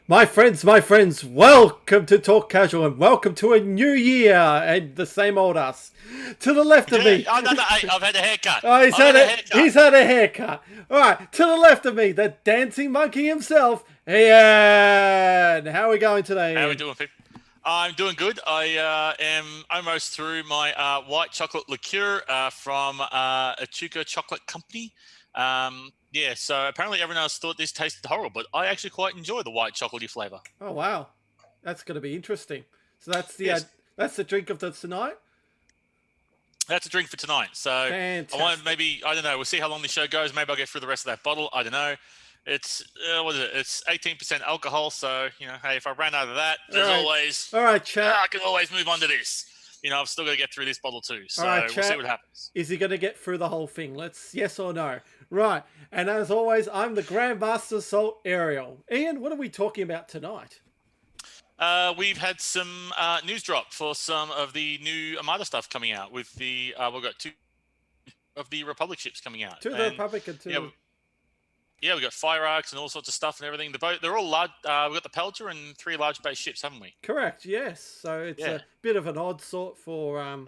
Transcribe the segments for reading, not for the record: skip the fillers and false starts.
My friends, welcome to Talk Casual and welcome to a new year and the same old us. To the left of me. Oh, no, hey, I've had a haircut. Oh, he's had a haircut. All right, to the left of me, the dancing monkey himself, Ian. How are we going today, Ian? How are we doing, people? I'm doing good. I am almost through my white chocolate liqueur from Ahsoka Chocolate Company. Yeah, so apparently everyone else thought this tasted horrible, but I actually quite enjoy the white chocolatey flavour. Oh wow, that's going to be interesting. So that's the Yes. that's the drink of the tonight. That's a drink for tonight. So Fantastic. I want maybe, I don't know, we'll see how long the show goes. Maybe I'll get through the rest of that bottle. I don't know. It's what is it? It's 18% alcohol. So hey, if I ran out of that, there's always all right, chat. I can always move on to this. I've still got to get through this bottle too. So right, we'll see what happens. Is he going to get through the whole thing? Let's yes or no. Right, and as always, I'm the Grandmaster Salt Ariel. Ian, what are we talking about tonight? We've had some news drop for some of the new Armada stuff coming out. With the we've got two of the Republic ships coming out. Two of the Republic and two. Yeah, we got fire arcs and all sorts of stuff and everything. They're all large. We've got the Pelta and 3 large base ships, haven't we? Correct. Yes. So it's a bit of an odd sort for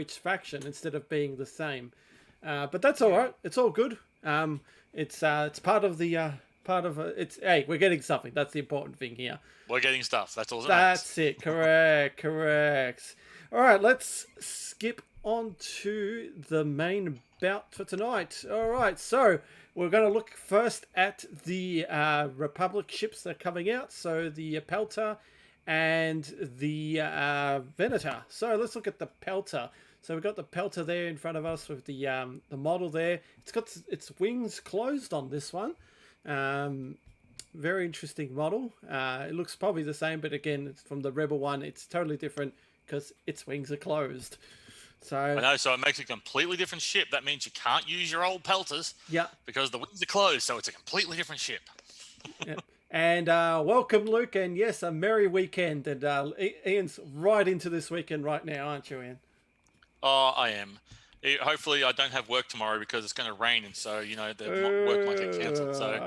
each faction instead of being the same. But that's all right. It's all good. It's part of the it's hey, we're getting something. That's the important thing here. We're getting stuff. That's all. That's it. Correct. All right, let's skip on to the main bout for tonight. All right, so we're going to look first at the Republic ships that are coming out. So the Pelta and the Venator. So let's look at the Pelta. So we've got the Pelta there in front of us with the model there. It's got its wings closed on this one. Very interesting model. It looks probably the same, but again, from the Rebel one, it's totally different because its wings are closed. So I know, so it makes a completely different ship. That means you can't use your old Pelters. Yeah. Because the wings are closed, so it's a completely different ship. Yeah. And welcome, Luke, and yes, a merry weekend. And Ian's right into this weekend right now, aren't you, Ian? Oh, I am. Hopefully, I don't have work tomorrow because it's going to rain, and so the work might get cancelled. So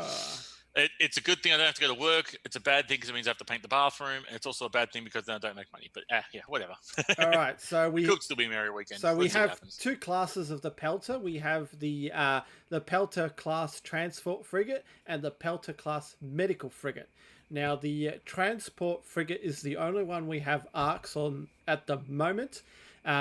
it's a good thing I don't have to go to work. It's a bad thing because it means I have to paint the bathroom. And it's also a bad thing because then I don't make money. But yeah, whatever. All right, so we could still be a merry weekend. So we have 2 classes of the Pelta. We have the Pelta-class Transport Frigate and the Pelta-class Medical Frigate. Now, the Transport Frigate is the only one we have arcs on at the moment.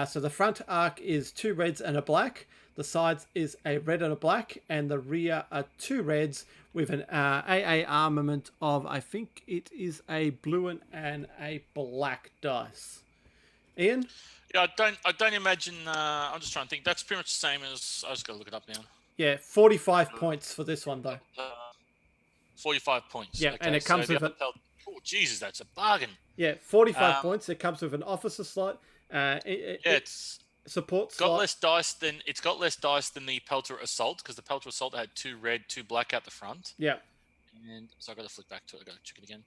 So the front arc is 2 reds and a black. The sides is a red and a black, and the rear are 2 reds with an AA armament of, I think it is a blue and a black dice. Ian? Yeah, I don't imagine. I'm just trying to think. That's pretty much the same as. I just got to look it up now. Yeah, 45 points for this one though. 45 points. Yeah, okay, and it comes with a. Oh Jesus, that's a bargain. Yeah, 45 points. It comes with an officer slot. It's support got slot. less dice than the Pelta Assault because the Pelta Assault had 2 red, 2 black out the front. Yeah. And so I got to flick back to it. I got to check it again.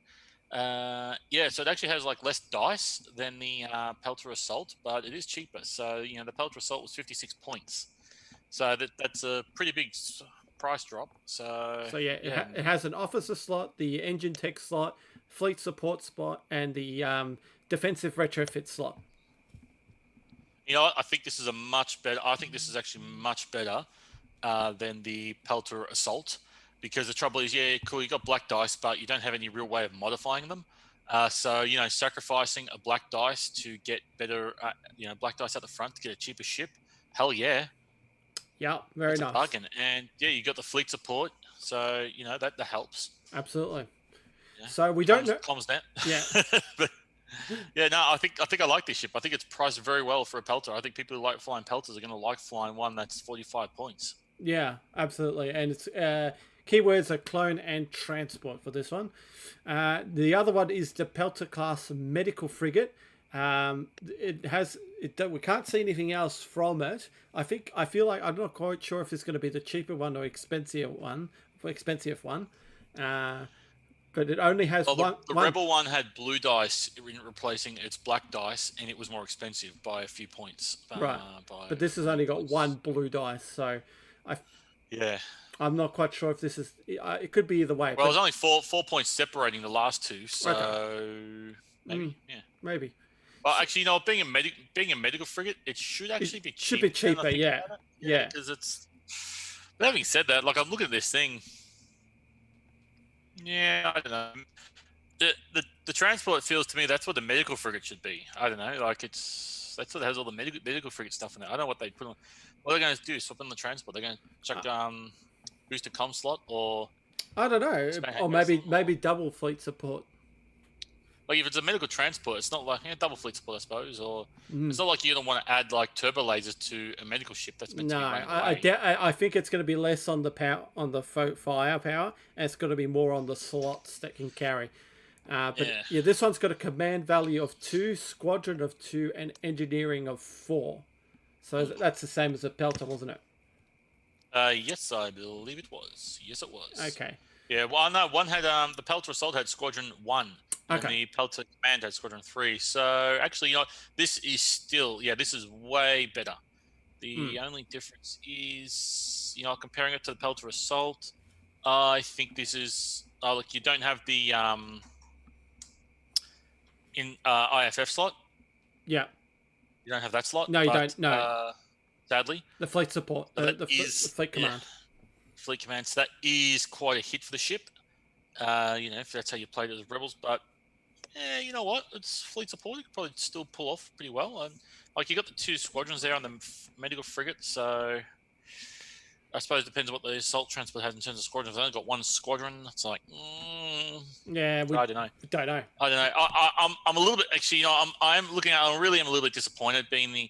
Yeah, so it actually has like less dice than the Pelta Assault, but it is cheaper. So the Pelta Assault was 56 points. So that's a pretty big price drop. So yeah, it has an officer slot, the engine tech slot, fleet support spot, and the defensive retrofit slot. I think this is I think this is actually much better than the Pelta Assault because the trouble is, yeah, cool, you got black dice, but you don't have any real way of modifying them. So sacrificing a black dice to get better, black dice at the front to get a cheaper ship. Hell yeah. Yeah, very nice. A bargain. And yeah, you got the fleet support, so that helps. Absolutely. Yeah. So we don't know. Comms net. Yeah. But, yeah, no, I think I like this ship. I think it's priced very well for a Pelta. I think people who like flying Peltas are going to like flying one that's 45 points. Yeah, absolutely. And it's keywords are clone and transport for this one. The other one is the Pelta-class Medical Frigate. We can't see anything else from it. I feel like I'm not quite sure if it's going to be the cheaper one or expensive one. But it only has one. The Rebel one had blue dice replacing its black dice, and it was more expensive by a few points. Right. But this has only got 1 blue dice, so Yeah. I'm not quite sure if this is. It could be either way. Well, there's only 4 points separating the last two, so Okay. maybe, yeah. Maybe. Well, actually, being a medical frigate, it should actually be cheaper. Should be cheaper, yeah. Yeah. Because it's. But having said that, like I'm looking at this thing. Yeah, I don't know. The transport feels to me that's what the medical frigate should be. I don't know, like that's what has all the medical frigate stuff in it. I don't know what they put on. What are they going to do? Swap in the transport? They're going to chuck booster comm slot or I don't know, or maybe double fleet support. Like if it's a medical transport, it's not like double fleet support, I suppose, or it's not like you're gonna want to add like turbo lasers to a medical ship that's meant to be running away. I think it's going to be less on the firepower, and it's going to be more on the slots that can carry. But this one's got a command value of 2, squadron of 2, and engineering of 4. So that's the same as the Pelta, wasn't it? Yes, I believe it was. Yes, it was. Okay. Yeah, well, no, one had the Pelta Assault had Squadron 1, and Okay. the Pelta Command had Squadron 3. So actually, this is still, this is way better. The only difference is, comparing it to the Pelta Assault, I think this is, look, you don't have the IFF slot. Yeah. You don't have that slot. No, you don't. No. Sadly. The fleet support, the fleet command. Fleet command. So that is quite a hit for the ship. If that's how you played it as Rebels. But you know what? It's fleet support. You could probably still pull off pretty well. And like you got the 2 squadrons there on the medical frigate, so I suppose it depends on what the assault transport has in terms of squadrons. I've only got 1 squadron. It's like, I don't know. Don't know. I don't know. I'm a little bit actually. I'm looking at. I really am a little bit disappointed being the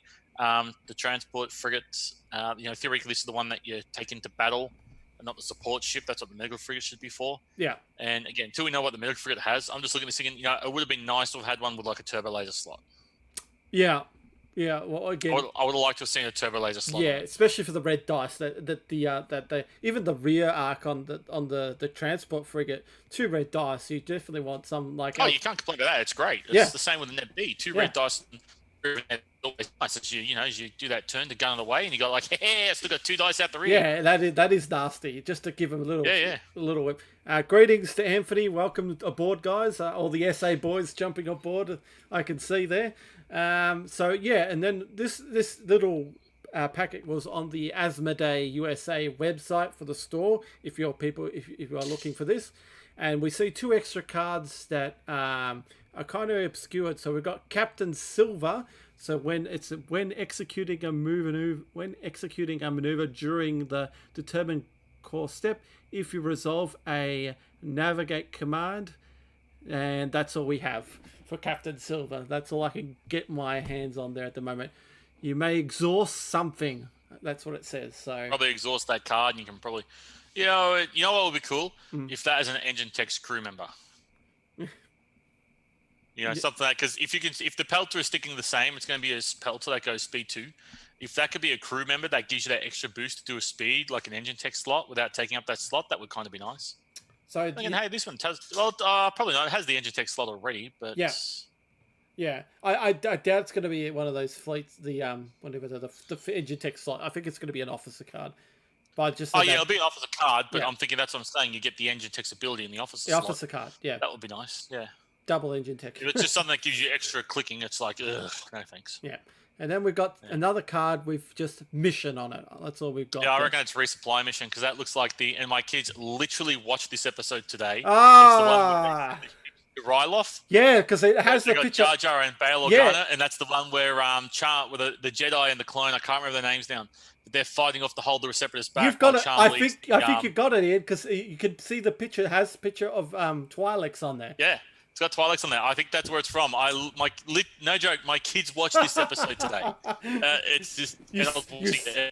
transport frigate. Theoretically, this is the one that you take into battle, and not the support ship. That's what the medical frigate should be for. Yeah. And again, until we know what the medical frigate has, I'm just looking at this thinking, it would have been nice to have had one with like a turbo laser slot. Yeah. Yeah. Well, again, I would have liked to have seen a turbo laser slot. Yeah, especially for the red dice. That even the rear arc on the transport frigate, 2 red dice. You definitely want some like. Oh, you can't complain about that. It's great. It's the same with the Net B. 2 red dice. Always nice as you do that turn to gun it away, and you got like, I still got 2 dice out the rear. Yeah, that is nasty. Just to give him a little whip. Greetings to Anthony. Welcome aboard, guys. All the SA boys jumping aboard. I can see there. And then this little packet was on the Asmodee USA website for the store. If you are looking for this, and we see 2 extra cards that are kind of obscured. So we've got Captain Silva. So when executing a maneuver during the determined course step, if you resolve a navigate command, and that's all we have for Captain Silva. That's all I can get my hands on there at the moment. You may exhaust something. That's what it says. So probably exhaust that card, and you can probably, what would be cool if that is an engine text crew member. Something like, because if the Pelta is sticking the same, it's going to be a Pelta that goes speed 2. If that could be a crew member that gives you that extra boost to do a speed, like an engine tech slot, without taking up that slot, that would kind of be nice. So hey, this one has, probably not. It has the engine tech slot already, but yeah. I doubt it's going to be one of those fleets. The engine tech slot. I think it's going to be an officer card. But just it'll be an officer card. But I'm thinking that's what I'm saying. You get the engine tech's ability in the officer slot. Officer card. Yeah, that would be nice. Yeah. Double engine tech. If it's just something that gives you extra clicking, it's like, ugh, no thanks. Yeah. And then we've got another card with just mission on it. That's all we've got. Yeah, I reckon it's resupply mission because that looks like and my kids literally watched this episode today. Ah. It's the one with Ryloth. Yeah, because it has the picture. Jar Jar and Bail Organa, and that's the one where with the Jedi and the clone. I can't remember their names now. But they're fighting off to hold the Separatist back. You've got it. I think you got it, Ian, because you can see the picture. It has a picture of Twi'leks on there. Yeah. It's got Twi'leks on there. I think that's where it's from. No joke. My kids watched this episode today. It's just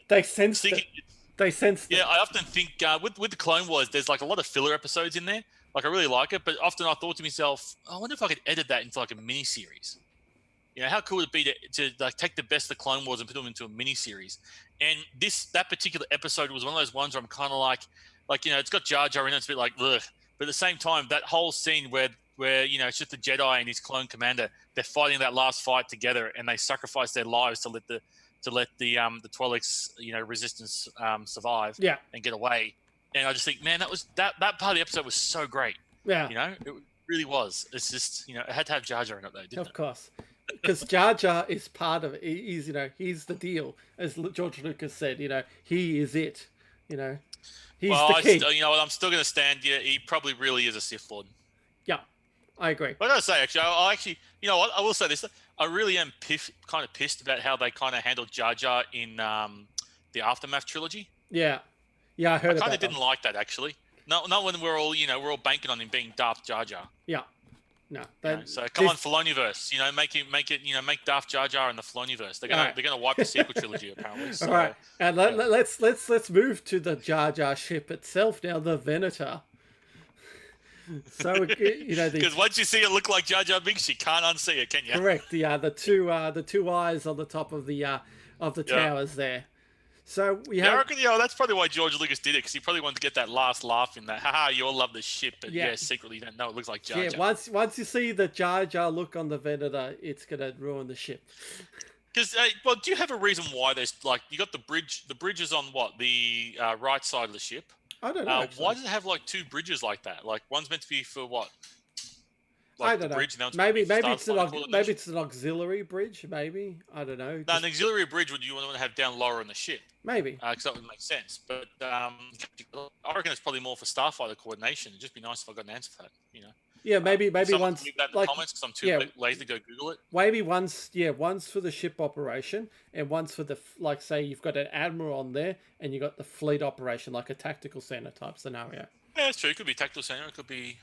they sensed it. They sensed it. Yeah, I often think with the Clone Wars, there's like a lot of filler episodes in there. Like I really like it, but often I thought to myself, I wonder if I could edit that into like a mini series. How cool would it be to like take the best of the Clone Wars and put them into a mini series? And that particular episode was one of those ones where I'm kind of like it's got Jar Jar in it. It's a bit like ugh. But at the same time, that whole scene where it's just the Jedi and his clone commander, they're fighting that last fight together, and they sacrifice their lives to let the to let the Twi'leks, resistance survive Yeah. and get away. And I just think, man, that part of the episode was so great. Yeah. It really was. It's just, it had to have Jar Jar in it though, didn't it? Of course. Because Jar Jar is part of it. He's, he's the deal. As George Lucas said, he is it. He's the king. I'm still going to stand here. He probably really is a Sith Lord. Yeah, I agree. But I gotta say, actually, I actually, what? I will say this. I really am kind of pissed about how they kind of handled Jar Jar in the Aftermath trilogy. Yeah. Yeah, I heard about that. I kind of didn't like that, actually. Not when we're all, we're all banking on him being Darth Jar Jar. Yeah. No. So come on, Filoniverse. Make Darth Jar Jar in the Filoniverse. They're gonna wipe the sequel trilogy apparently. So, all right, and let's move to the Jar Jar ship itself now, the Venator. So because once you see it look like Jar Jar Binks, you can't unsee it, can you? Correct. The two eyes on the top of the towers there. So we have. I reckon, that's probably why George Lucas did it, because he probably wanted to get that last laugh in that. Haha, you all love the ship, but secretly you don't know it looks like Jar Jar. Once you see the Jar Jar look on the Venator, it's gonna ruin the ship. Because, do you have a reason why there's you got the bridge? The bridge is on what, the right side of the ship? I don't know. Why does it have two bridges like that? One's meant to be for what? I don't know. Maybe it's an auxiliary bridge. Maybe, I don't know. No, an auxiliary bridge would you want to have down lower in the ship? Maybe, because that would make sense. But I reckon it's probably more for starfighter coordination. It'd just be nice if I got an answer for that. Yeah, maybe once. Leave that in the comments, because I'm too lazy to go Google it. Maybe once for the ship operation, and once for the say you've got an admiral on there, and you got the fleet operation, like a tactical center type scenario. Yeah, that's true. It could be tactical center. It could be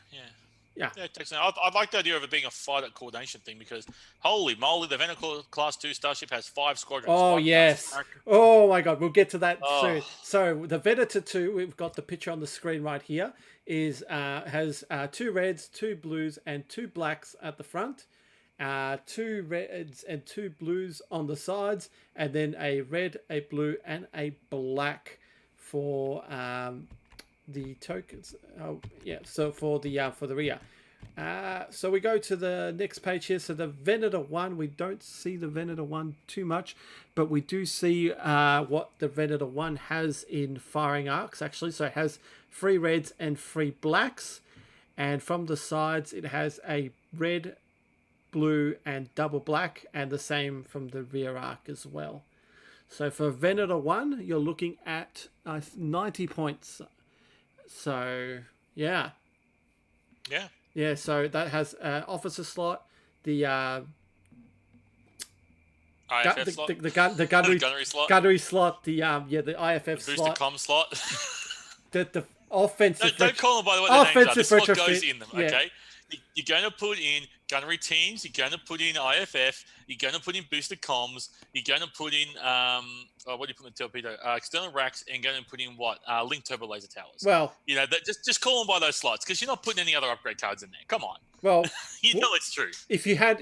Yeah, I like the idea of it being a fighter coordination thing, because holy moly, the Venator-class 2 starship has 5 squadrons. Oh, yes. Oh, my God. We'll get to that soon. So the Venator 2, we've got the picture on the screen right here, has 2 reds, 2 blues, and 2 blacks at the front. 2 reds and 2 blues on the sides, and then a red, a blue, and a black for the tokens. So for the rear. So we go to the next page here. So the Venator 1, we don't see the Venator 1 too much, but we do see what the Venator 1 has in firing arcs, actually. So it has 3 reds and 3 blacks, and from the sides it has a red, blue, and double black, and the same from the rear arc as well. So for Venator 1, you're looking at 90 points. So yeah, so that has officer slot, the gunnery slot, the IFF slot, booster comm slot, the offensive. Don't call them by the way the names are. This is what goes in them. Yeah. Okay, you're going to put in gunnery teams. You're going to put in IFF. You're going to put in booster comms. You're going to put in what do you put in the torpedo? External racks, and going to put in what? Link turbo laser towers. Well, just call them by those slots, because you're not putting any other upgrade cards in there. Come on. Well, know it's true. If you have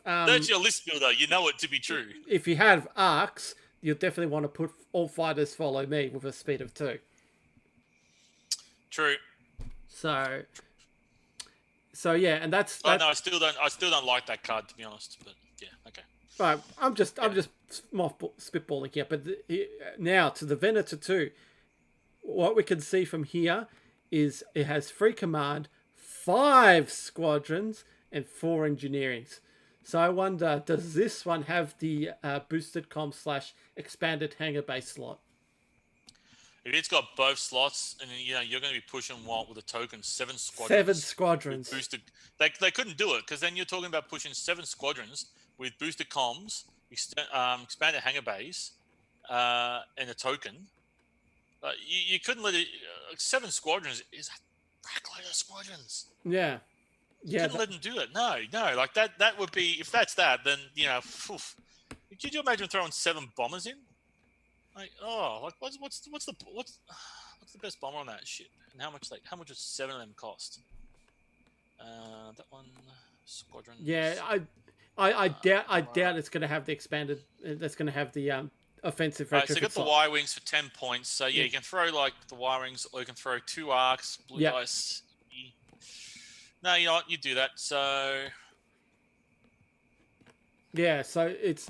that's your list builder. You know it to be true. If you have arcs, you'll definitely want to put all fighters follow me with a speed of 2. True. So yeah, and that's. No, I still don't like that card, to be honest. But yeah, okay. Right, I'm just spitballing here, but now to the Venator 2, what we can see from here is it has 3 command, 5 squadrons, and 4 engineerings. So I wonder, does this one have the boosted comm / expanded hangar base slot? If it's got both slots, and you're going to be pushing with a token 7 squadrons. 7 squadrons. Boosted. They couldn't do it, because then you're talking about pushing 7 squadrons with boosted comms, expanded hangar base, and a token. You couldn't let it. 7 squadrons is a rackload of squadrons. Yeah. You couldn't let them do it. No. Like that would be, if that's that, then could you imagine throwing 7 bombers in? What's the best bomber on that ship? And how much does 7 of them cost? That one squadron. Yeah, I doubt it's going to have the expanded. That's going to have the offensive retrofit. So you got the Y wings for 10 points. So you can throw the Y wings, or you can throw 2 arcs, blue dice. No, you know what? You do that. So yeah, so it's.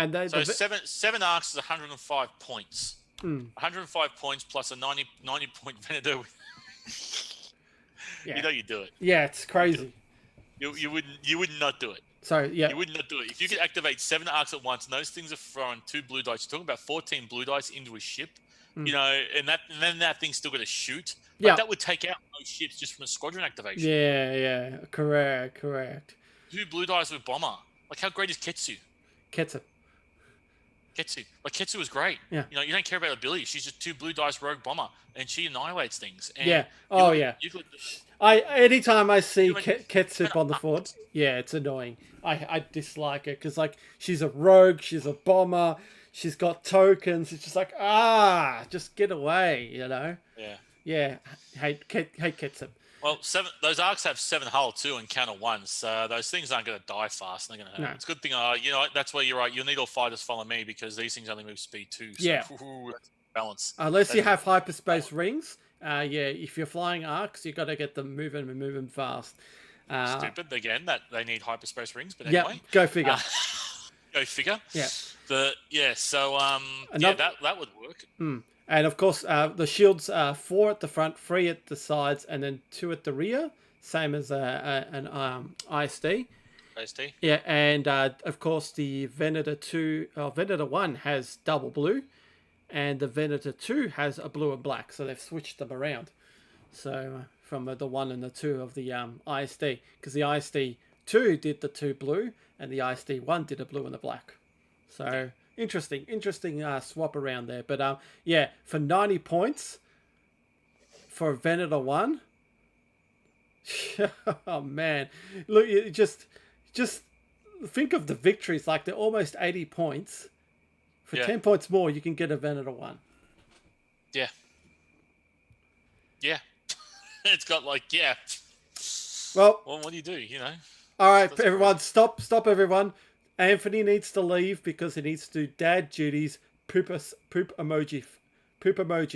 And so seven arcs is 105 points. 105 points plus a 90 point Venator. Yeah. You know you do it. Yeah, it's crazy. You would not do it. So yeah, you would not do it if you could activate 7 arcs at once. And those things are throwing 2 blue dice. You're talking about 14 blue dice into a ship. You know, and then that thing's still going to shoot. Like, that would take out those ships just from a squadron activation. Yeah, correct. 2 blue dice with bomber. Like, how great is Ketsu? Like, Ketsu was great. Yeah. You know, you don't care about ability. She's just 2 blue dice rogue bomber, and she annihilates things. And yeah. Oh yeah. Anytime I see Ketsup on the fort, yeah, it's annoying. I dislike her because like she's a rogue, she's a bomber, she's got tokens. It's just like just get away, you know. Yeah. Yeah. Hate Ketsup. Well, those arcs have 7 hull too and counter 1, so those things aren't going to die fast. They're going to. No. It's a good thing. You know, that's where you're right. You'll need all fighters follow me because these things only move speed 2. So, yeah. Balance. Unless you have hyperspace rings. Yeah. If you're flying arcs, you got to get them moving fast. Stupid again that they need hyperspace rings, but anyway. Yeah. Go figure. Go figure. Yeah. So that would work. And of course, the shields are 4 at the front, 3 at the sides, and then 2 at the rear, same as an AEST. AEST. Yeah, and of course the Venator 1 has double blue, and the Venator 2 has a blue and black, so they've switched them around. So from the 1 and the 2 of the AEST, because the AEST 2 did the 2 blue, and the AEST 1 did a blue and a black. So. Interesting swap around there. But yeah, for 90 points for Venator 1. Oh man. Look, you just think of the victories, like they're almost 80 points. For 10 points more, you can get a Venator 1. Yeah. Yeah. It's got like, well, what do you do, you know? All right, everyone, stop everyone. Anthony needs to leave because he needs to do dad duties. Poop emoji.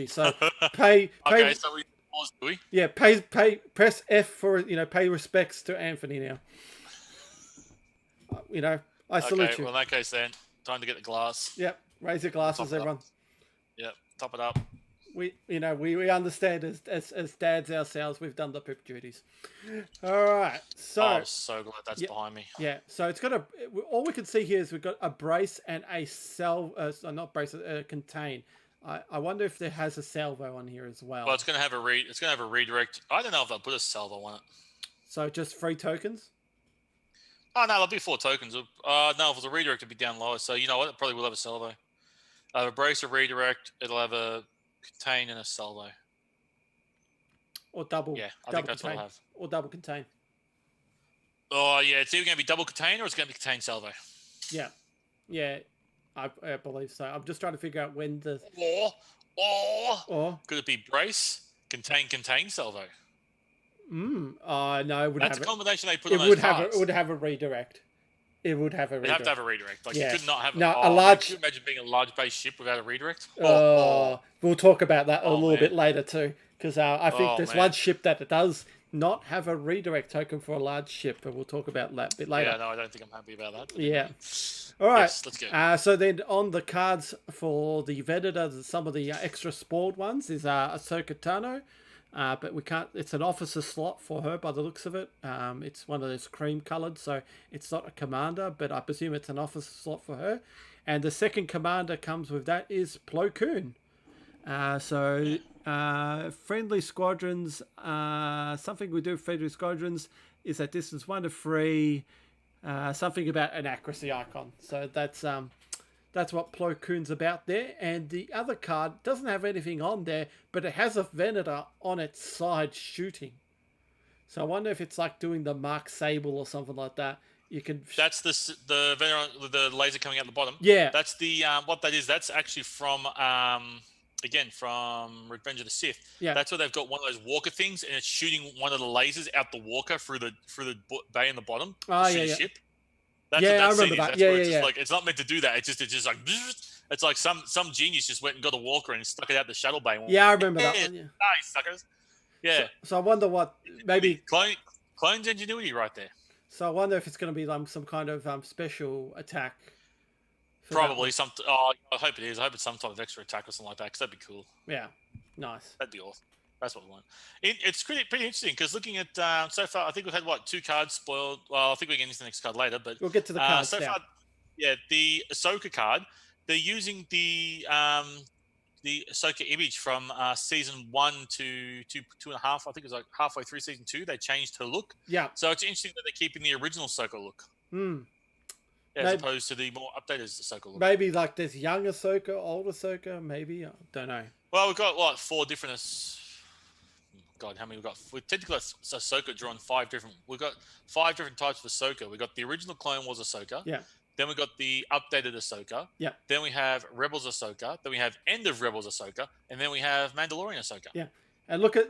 So pay. Okay, so we pause, do we? Yeah, press F for pay respects to Anthony now. I salute you. Well, in that case, then time to get the glass. Yep, raise your glasses, everyone. Yep, top it up. We understand as dads ourselves, we've done the poop duties. All right, so I'm so glad that's behind me. Yeah, so it's got all we can see here is we've got a brace and a not brace, contain. I wonder if there has a salvo on here as well. Well, it's gonna have a redirect. I don't know if they'll put a salvo on it. So just 3 tokens. Oh no, there'll be 4 tokens. No, if it was a redirect, it'd be down lower. So you know what? It probably will have a salvo. A brace, a redirect. It'll have a contain and a salvo. Or double. Yeah, I think that's contain. what I'll have. Or double contain. Oh yeah, it's either going to be double contain or it's going to be contain salvo. Yeah, I believe so. I'm just trying to figure out when the or could it be brace contain salvo? No, it would That's have a combination they put it on would those have cards. it would have a redirect. It would have a redirect. It'd have to have a redirect. Like you could not have a large. Could you imagine being a large base ship without a redirect? We'll talk about that a little bit later too, because I think there's one ship that does not have a redirect token for a large ship, but we'll talk about that a bit later. Yeah, no, I don't think I'm happy about that. Yeah. All right. Yes, let's go. So then on the cards for the Venator, some of the extra spoiled ones is Ahsoka Tano. But we can't. It's an officer slot for her by the looks of it. It's one of those cream coloured, so it's not a commander, but I presume it's an officer slot for her. And the second commander comes with that is Plo Koon. Friendly squadrons. Something we do with friendly squadrons is at distance 1 to 3. Something about an accuracy icon. So that's what Plo Koon's about there. And the other card doesn't have anything on there, but it has a Venator on its side shooting. So I wonder if it's like doing the Mark Sable or something like that. You can. That's the Venator with the laser coming out the bottom. Yeah. That's the what that is. That's actually from from Revenge of the Sith. Yeah. That's where they've got one of those walker things, and it's shooting one of the lasers out the walker through the bay in the bottom. Oh yeah. Yeah. Ship. I remember that. Yeah. Like, it's not meant to do that. It's just like it's like some genius just went and got a walker and stuck it out the shuttle bay. Yeah, I remember that one. Yeah. Nice suckers. Yeah. So I wonder what maybe clone's ingenuity right there. So I wonder if it's going to be some kind of special attack Probably some. Oh, I hope it is. I hope it's some type of extra attack or something like that, because that'd be cool. Yeah, nice. That'd be awesome. That's what we want. It's pretty interesting, because looking at so far, I think we've had 2 cards spoiled. Well, I think we get into the next card later, but We'll get to the cards so now. far, yeah, the Ahsoka card. They're using the Ahsoka image from season 1 to 2.5. I think it was like halfway through season 2. They changed her look. Yeah. So it's interesting that they're keeping the original Ahsoka look. As opposed to the more updated Ahsoka look. Maybe like there's young Ahsoka, old Ahsoka, maybe. I don't know. Well, we've got 4 different. God, how many we've got? We've technically got Ahsoka drawn 5 different. We've got 5 different types of Ahsoka. We've got the original Clone Wars Ahsoka. Yeah. Then we got the updated Ahsoka. Yeah. Then we have Rebels Ahsoka. Then we have End of Rebels Ahsoka. And then we have Mandalorian Ahsoka. Yeah. And look at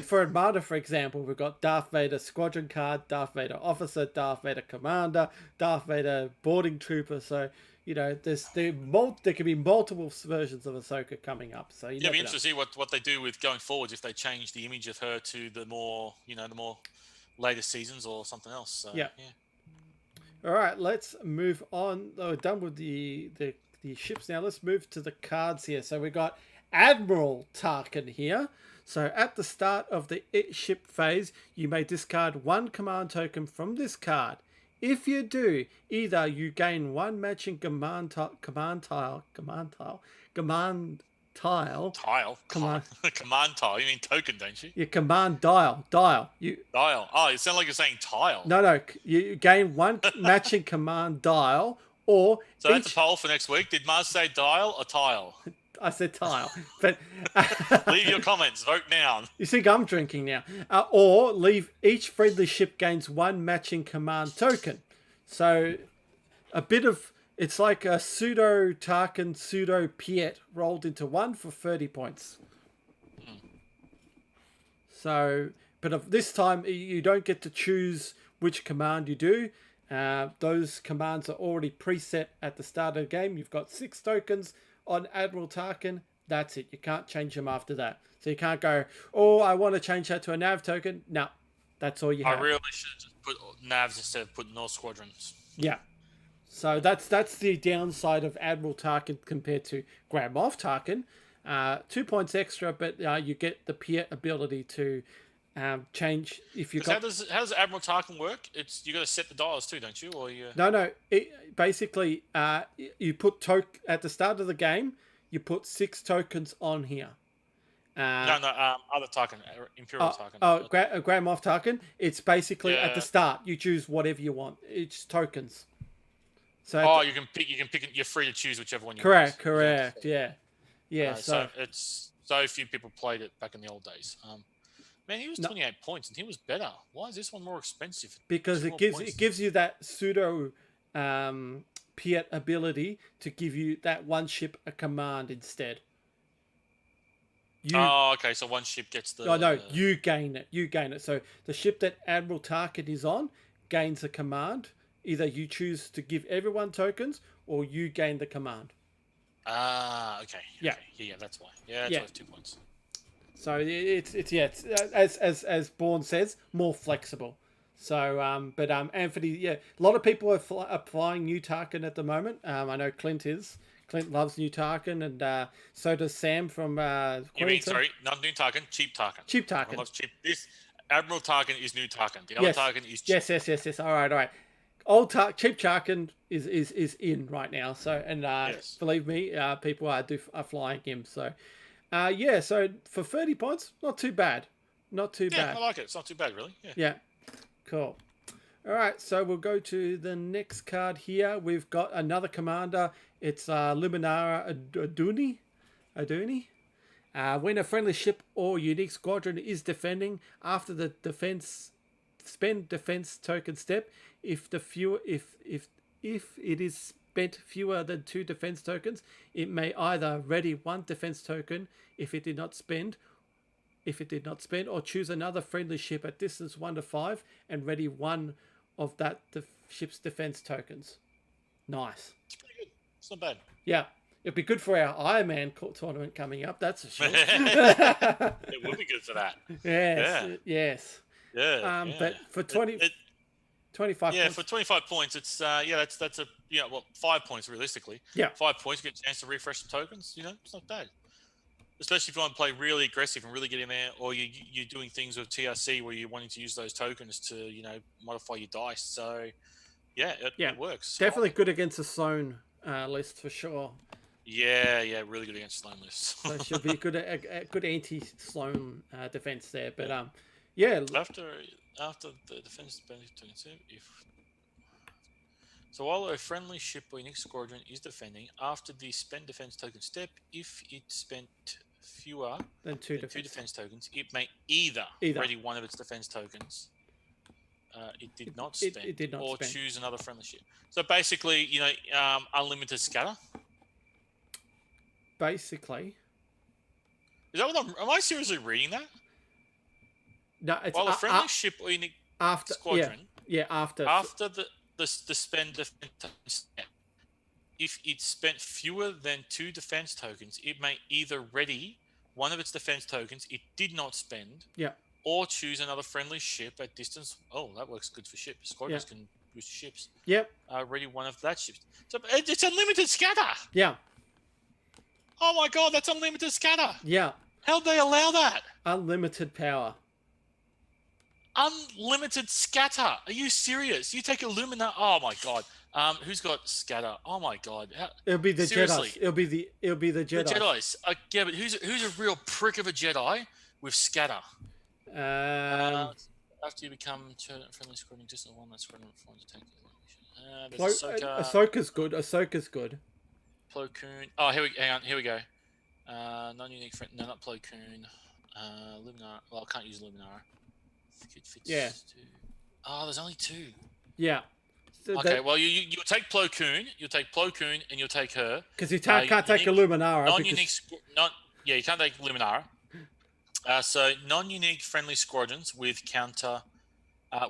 for Armada, for example, we've got Darth Vader Squadron card, Darth Vader Officer, Darth Vader Commander, Darth Vader Boarding Trooper. So, there could be multiple versions of Ahsoka coming up. So it'd be interesting to see what they do with going forwards, if they change the image of her to the more later seasons or something else. So, yeah. All right, let's move on. We're done with the ships now. Let's move to the cards here. So we got Admiral Tarkin here. So at the start of the ship phase, you may discard 1 command token from this card. If you do, either you gain 1 matching command tile. Command tile. Command tile. You mean token, don't you? Your command dial. Dial. Oh, it sounds like you're saying tile. No. You gain 1 matching command dial, or so that's a poll for next week. Did Mars say dial or tile? I said tile, but leave your comments. Vote now. You think I'm drinking now? Or leave each friendly ship gains 1 matching command token. So it's like a pseudo Tarkin, pseudo Piet rolled into 1 for 30 points. So, but of this time you don't get to choose which command you do. Those commands are already preset at the start of the game. You've got 6 tokens on Admiral Tarkin. That's it. You can't change them after that. So you can't go, I want to change that to a nav token. No, that's all you have. I really should just put navs instead of putting no squadrons. Yeah. So that's the downside of Admiral Tarkin compared to Grand Moff Tarkin. 2 points extra, but you get the Piet ability to change if you got. How does Admiral Tarkin work? You got to set the dials too, don't you? Or you? No. Basically, you put at the start of the game. You put 6 tokens on here. Other Tarkin, Imperial Tarkin. Grand Moff Tarkin. It's basically at the start. You choose whatever you want. It's tokens. So you can pick. You're free to choose whichever one you want. Correct. Yeah. So it's so few people played it back in the old days. Man, he was 28 points, and he was better. Why is this one more expensive? Because it gives you that pseudo Piet ability to give you that 1 ship a command instead. Okay. So 1 ship gets the. No, you gain it. So the ship that Admiral Tarkin is on gains a command. Either you choose to give everyone tokens, or you gain the command. Okay. Yeah, that's why. Yeah, it's worth 2 points. So it's as Bourne says, more flexible. So Anthony, a lot of people are flying new Tarkin at the moment. I know Clint is. Clint loves new Tarkin, and so does Sam from. You mean not new Tarkin, cheap Tarkin. Cheap Tarkin. I love cheap. This Admiral Tarkin is new Tarkin. The other Tarkin is cheap. Yes. All right. Old cheap Tarkin is in right now. So believe me, people are flying him. So. So for 30 points, not too bad. I like it. It's not too bad, really. Yeah. Cool. All right, so we'll go to the next card here. We've got another commander. It's Luminara Aduni. When a friendly ship or unique squadron is defending, after the spend defense token step, if it is spent fewer than 2 defense tokens, it may either ready 1 defense token if it did not spend, or choose another friendly ship at distance 1 to 5 and ready 1 of that ship's defense tokens. Nice. It's pretty good. It's not bad. Yeah. It'd be good for our Iron Man tournament coming up, that's for sure. It would be good for that. Yes. Yeah. But for 20... 25 Yeah, points. for 25 points, it's that's a 5 points realistically. Yeah. 5 points, you get a chance to refresh the tokens. It's not bad. Especially if you want to play really aggressive and really get in there, or you're doing things with TRC where you're wanting to use those tokens to modify your dice. So it works. Definitely good against a Sloan list for sure. Yeah, really good against Sloan lists. So she'll be good at good anti-Sloan defense there. But after the defense benefit, so while a friendly ship or unique squadron is defending, after the spend defense token step, if it spent fewer than two defense tokens, it may either ready one of its defense tokens. It did not spend, or choose another friendly ship. So basically, unlimited scatter. Basically, is that what am I seriously reading that? No, it's while a friendly ship or unique squadron. After the spend defense step, if it spent fewer than 2 defense tokens, it may either ready one of its defense tokens it did not spend, or choose another friendly ship at distance. Oh, that works good for ships. Squadrons can boost ships. Yep. Ready one of that ships. So it's unlimited scatter. Yeah. Oh my god, that's unlimited scatter. Yeah. How'd they allow that? Unlimited power. Unlimited scatter. Are you serious? You take a Luminara. Oh my god. Who's got scatter? Oh my god. It'll be the Seriously? Jedi. It'll be the Jedi. The Jedi's. Yeah, but who's a real prick of a Jedi with scatter? After you become friendly squadron, distant one, that squadron forms a tank. Ahsoka's good. Ahsoka's good. Plo Koon. Oh, hang on. Here we go. Non-unique friend. No, not Plo Koon. Luminara. Well, I can't use Luminara. Yeah. Oh, there's only 2. Yeah. So okay, well, you'll take Plo Koon. You'll take Plo Koon, and you'll take her. Because you can't take a Luminara. Non-unique. You can't take Luminara. So non-unique friendly squadrons with counter.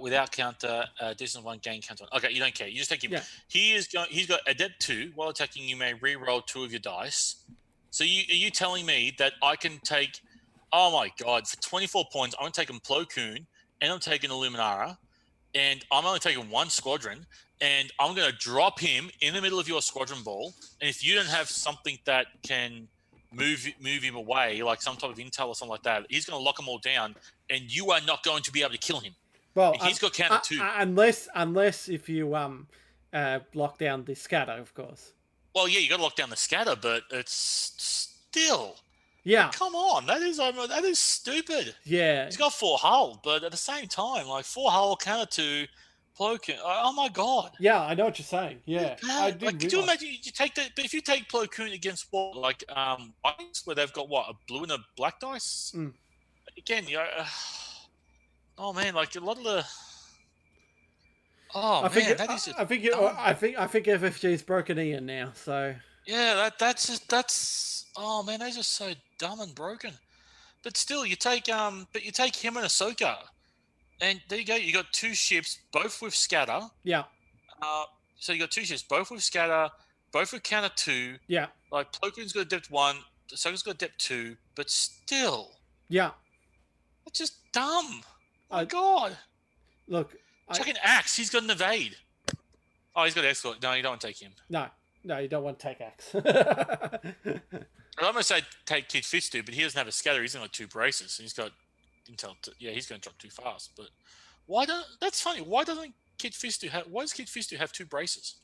Without counter, distant 1 gain counter 1. Okay, you don't care. You just take him. Yeah. He's got Adept 2. While attacking, you may re-roll 2 of your dice. So are you telling me that I can take? Oh my god! For 24 points, I'm taking Plo Koon, and I'm taking a Luminara, and I'm only taking 1 squadron, and I'm going to drop him in the middle of your squadron ball. And if you don't have something that can move him away, like some type of intel or something like that, he's going to lock them all down, and you are not going to be able to kill him. Well, he's got counter 2. Unless if you lock down the scatter, of course. Well, yeah, you got to lock down the scatter, but it's still. Yeah. Like, come on, that is stupid. Yeah. He's got 4 hull, but at the same time, like 4 hull counter 2, Plo Koon. Oh my god. Yeah, I know what you're saying. Yeah. Could you imagine you take that? But if you take Plo Koon against what, like Vikings, where they've got what, a blue and a black dice? Again, oh man, like a lot of the. Oh man, that is. I think FFG's broken Ian now. So. Yeah, that's. Oh man, they're just so dumb and broken. But still, you take him and Ahsoka, and there you go. You got 2 ships, both with scatter. Yeah. So you got 2 ships, both with scatter, both with counter 2. Yeah. Like Plo Koon's got Adept 1, Ahsoka's got Adept 2, but still. Yeah. It's just dumb. My God. Look. Chuck an axe. He's got an evade. Oh, he's got escort. No, you don't want to take him. No, you don't want to take axe. I'm going to say take Kid Fistu, but he doesn't have a scatter. He's only got 2 braces. And he's got intel. He's going to drop too fast. But that's funny. Why does Kid Fistu have 2 braces?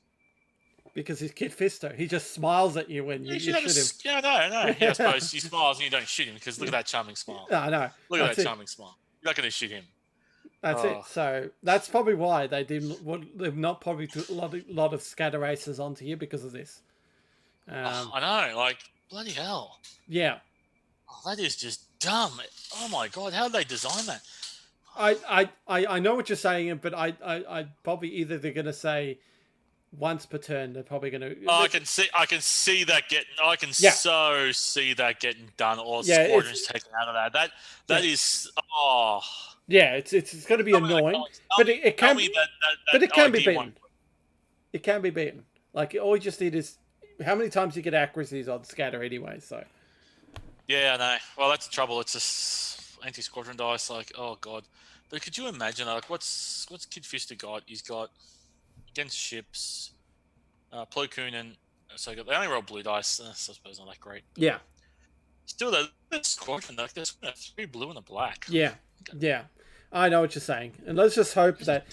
Because he's Kid Fisto. He just smiles at you when you shoot him. Yeah, no. Yeah, I suppose he smiles and you don't shoot him because look at that charming smile. No. Look at that charming smile. You're not going to shoot him. That's it. So that's probably why they've not probably put a lot of scatter races onto you because of this. I know, like bloody hell. Yeah. Oh, that is just dumb. Oh my god, how did they design that? I know what you're saying, but I probably either they're gonna say once per turn they're probably gonna. I can see that getting. See that getting done, or squadrons taken out of that. That is. Oh. Yeah, it's going to be annoying, but it can be. But it can be beaten. It can be beaten. Like all you just need is how many times you get accuracies on scatter anyway. So. Yeah, I know. Well, that's the trouble. It's just anti-squadron dice. Like, oh god, But could you imagine, like, what's Kid Fister got? He's got against ships, Plo Koon and Ahsoka. They only roll blue dice. I suppose not that great. Yeah. Still, though, this squadron, like, there's 3 blue and a black. Yeah. Yeah. I know what you're saying, and let's just hope that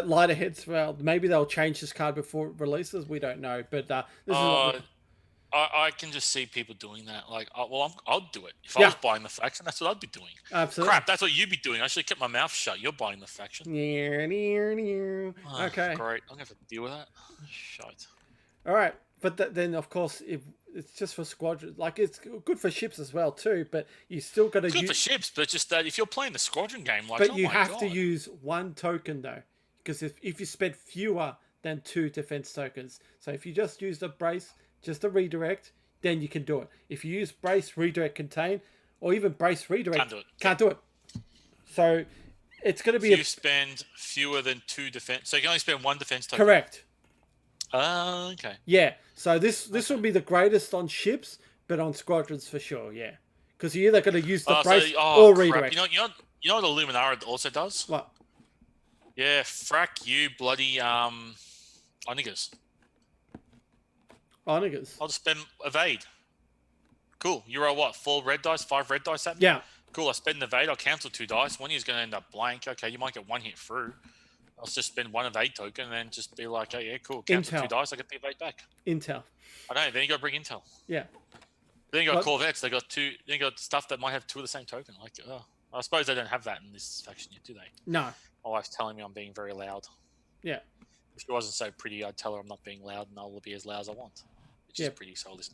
lighter heads. Well, maybe they'll change this card before it releases. We don't know, but this is what I can just see people doing that. Like, I'll do it if I was buying the faction. That's what I'd be doing. Absolutely. Crap, that's what you'd be doing. I should have kept my mouth shut. You're buying the faction. Okay. Great. I'm gonna have to deal with that. Shite. All right, but then of course if it's just for squadrons, like it's good for ships as well too. But you still got to use for ships, but just that if you're playing the squadron game, like, but you have to use 1 token though, because if you spend fewer than 2 defense tokens, so if you just use the brace, just a redirect, then you can do it. If you use brace, redirect, contain, or even brace, redirect, can't do it. So it's going to be. You spend fewer than 2 defense, so you can only spend 1 defense token. Correct. Okay. Yeah. So this will be the greatest on ships, but on squadrons for sure. Yeah, because you're either going to use the brace or redirect. You know what the Luminara also does? What? Yeah, frack you bloody onigers. Onigers. I'll just spend evade. Cool. You roll what? 4 red dice, 5 red dice at me? Yeah. Cool. I spend evade. I'll cancel 2 dice. One is going to end up blank. Okay, you might get 1 hit through. I'll just spend 1 evade token and then just be like, oh yeah, cool. Cancel 2 dice. I get the evade back. Intel. I know. Then you got to bring intel. Yeah. Then you got Corvettes. They got 2. Then you got stuff that might have 2 of the same token. Like, I suppose they don't have that in this faction yet, do they? No. My wife's telling me I'm being very loud. Yeah. If she wasn't so pretty, I'd tell her I'm not being loud and I'll be as loud as I want. Which is pretty solid.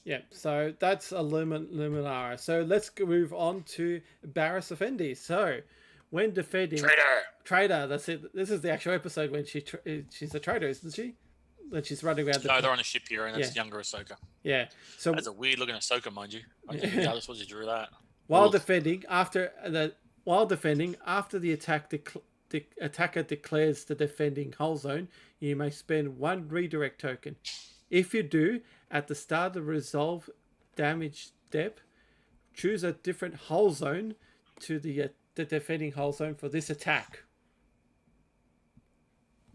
Yeah, so that's a Luminara. So let's move on to Barriss Offee. So when defending traitor, that's it. This is the actual episode when she's a traitor, isn't she? When she's running around. No, they're on a ship here, and it's younger Ahsoka. Yeah, so that's a weird looking Ahsoka, mind you. I can't be jealous what you drew that. While defending, after the attacker declares the defending hull zone, you may spend 1 redirect token. If you do, at the start of the resolve damage step, choose a different hull zone to the defending hull zone for this attack.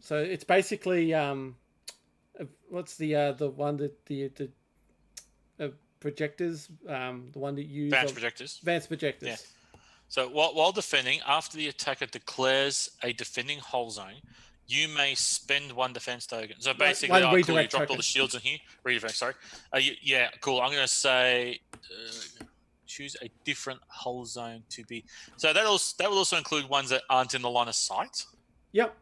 So it's basically what's the one that the projectors, the one that you use advanced projectors. Yeah. So while defending, after the attacker declares a defending hull zone, you may spend 1 defense token. So basically, cool, you dropped all the shields in here. Redirect, sorry. Yeah, cool. I'm going to say choose a different hull zone to be. So that will also include ones that aren't in the line of sight. Yep.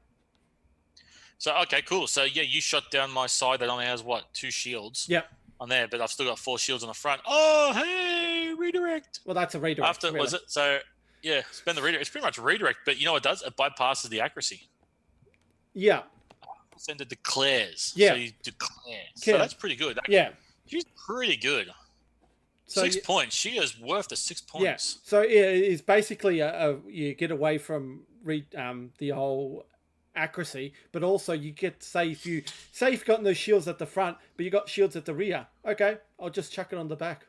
So okay, cool. So yeah, you shot down my side that only has 2 shields. Yep. On there, but I've still got 4 shields on the front. Oh, hey, redirect. Well, that's a redirect. After was it? So yeah, spend the redirect. It's pretty much redirect, but you know what it does? It bypasses the accuracy. Yeah. Send it declares. Yeah. So you declare. So that's pretty good. Yeah. She's pretty good. So 6 points. She is worth the 6 points. Yeah. So it's basically you get away from the whole accuracy, but also you get if you've got no shields at the front, but you got shields at the rear. Okay, I'll just chuck it on the back.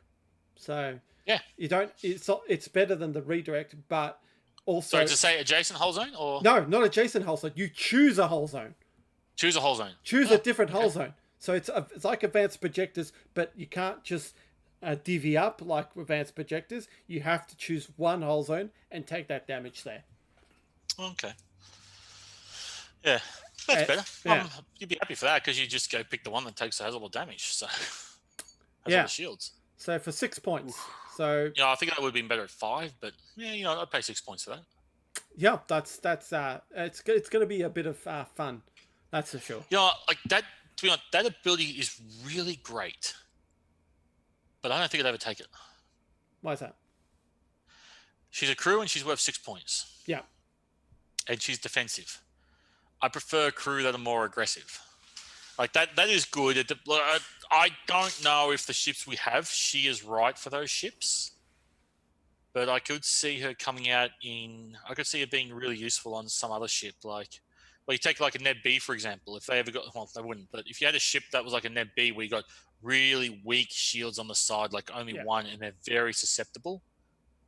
So yeah, you don't. It's better than the redirect, but also. So to say adjacent hull zone or no, not adjacent hull zone. You choose a hull zone. Choose a hull zone. Choose a different hull zone. So it's like advanced projectors, but you can't just divvy up like advanced projectors. You have to choose 1 hull zone and take that damage there. Okay. Yeah, that's better. Yeah. You'd be happy for that because you just go pick the one that has all the damage. So has all the shields. So for 6 points. So I think that would have been better at 5, but yeah, I'd pay 6 points for that. Yeah, that's it's going to be a bit of fun. That's for sure. Like that. To be honest, that ability is really great, but I don't think I'd ever take it. Why is that? She's a crew and she's worth 6 points. Yeah. And she's defensive. I prefer crew that are more aggressive. Like that is good. I don't know if the ships we have, she is right for those ships. But I could see her coming out I could see her being really useful on some other ship. Like, well, you take like a Neb B, for example. If they ever got, well, they wouldn't. But if you had a ship that was like a Neb B where you got really weak shields on the side, like only 1, and they're very susceptible,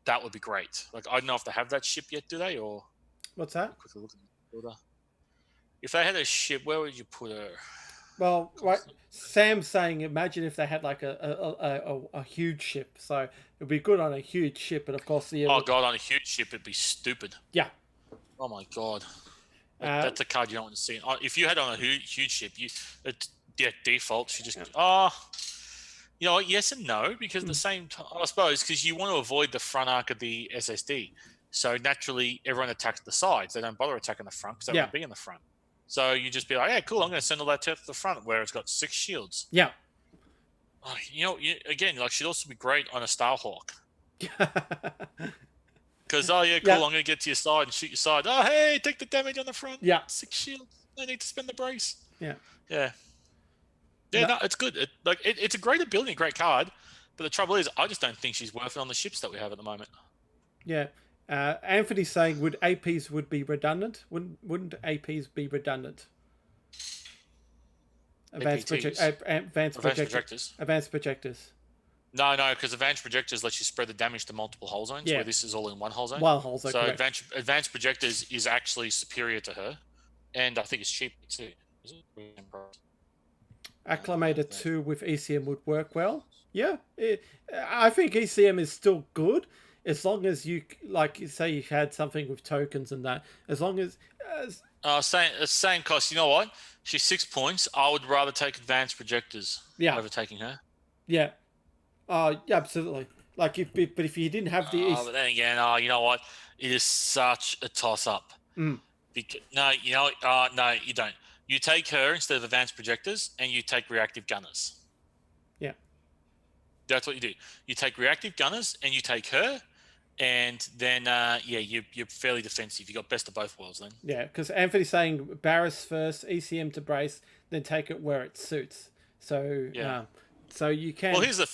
that would be great. Like, I don't know if they have that ship yet, do they? Or What's that? quickly look at the order. If they had a ship, where would you put her? Well, right. Sam's saying, imagine if they had like a huge ship. So it'd be good on a huge ship, but of course the. Oh god, on a huge ship, it'd be stupid. Yeah. Oh my god. That's a card you don't want to see. If you had on a huge ship, default, you just you know what? Yes and no, because at the same time, I suppose, because you want to avoid the front arc of the SSD. So naturally, everyone attacks the sides. They don't bother attacking the front because they want to be in the front. So you just be like, "Yeah, cool. I'm going to send all that to the front where it's got 6 shields." Yeah. Oh, you know, again, like she'd also be great on a Starhawk. Because cool. I'm going to get to your side and shoot your side. Oh, hey, take the damage on the front. Yeah. 6 shields. No need to spend the brace. Yeah. Yeah. Yeah, no, it's good. It's a great ability, a great card. But the trouble is, I just don't think she's worth it on the ships that we have at the moment. Yeah. Anthony's saying, would APs be redundant? Wouldn't APs be redundant? Advanced projectors. Advanced projectors. No, because advanced projectors lets you spread the damage to multiple hull zones, where this is all in one hull zone. One hull zone. So advanced projectors is actually superior to her, and I think it's cheaper too. Is it? Acclimator 2 with ECM would work well. Yeah, I think ECM is still good as long as you, like you say, you had something with tokens and that. As long as same cost. You know what? She's 6 points. I would rather take advanced projectors over taking her. Yeah. Absolutely. Like if you didn't have the but then again, you know what? It is such a toss up. Because, no, you don't. You take her instead of advanced projectors, and you take reactive gunners. Yeah. That's what you do. You take reactive gunners, and you take her, and then, you're fairly defensive. You got best of both worlds then. Yeah, because Anthony's saying Barriss first, ECM to brace, then take it where it suits. So, so you can... Well, here's the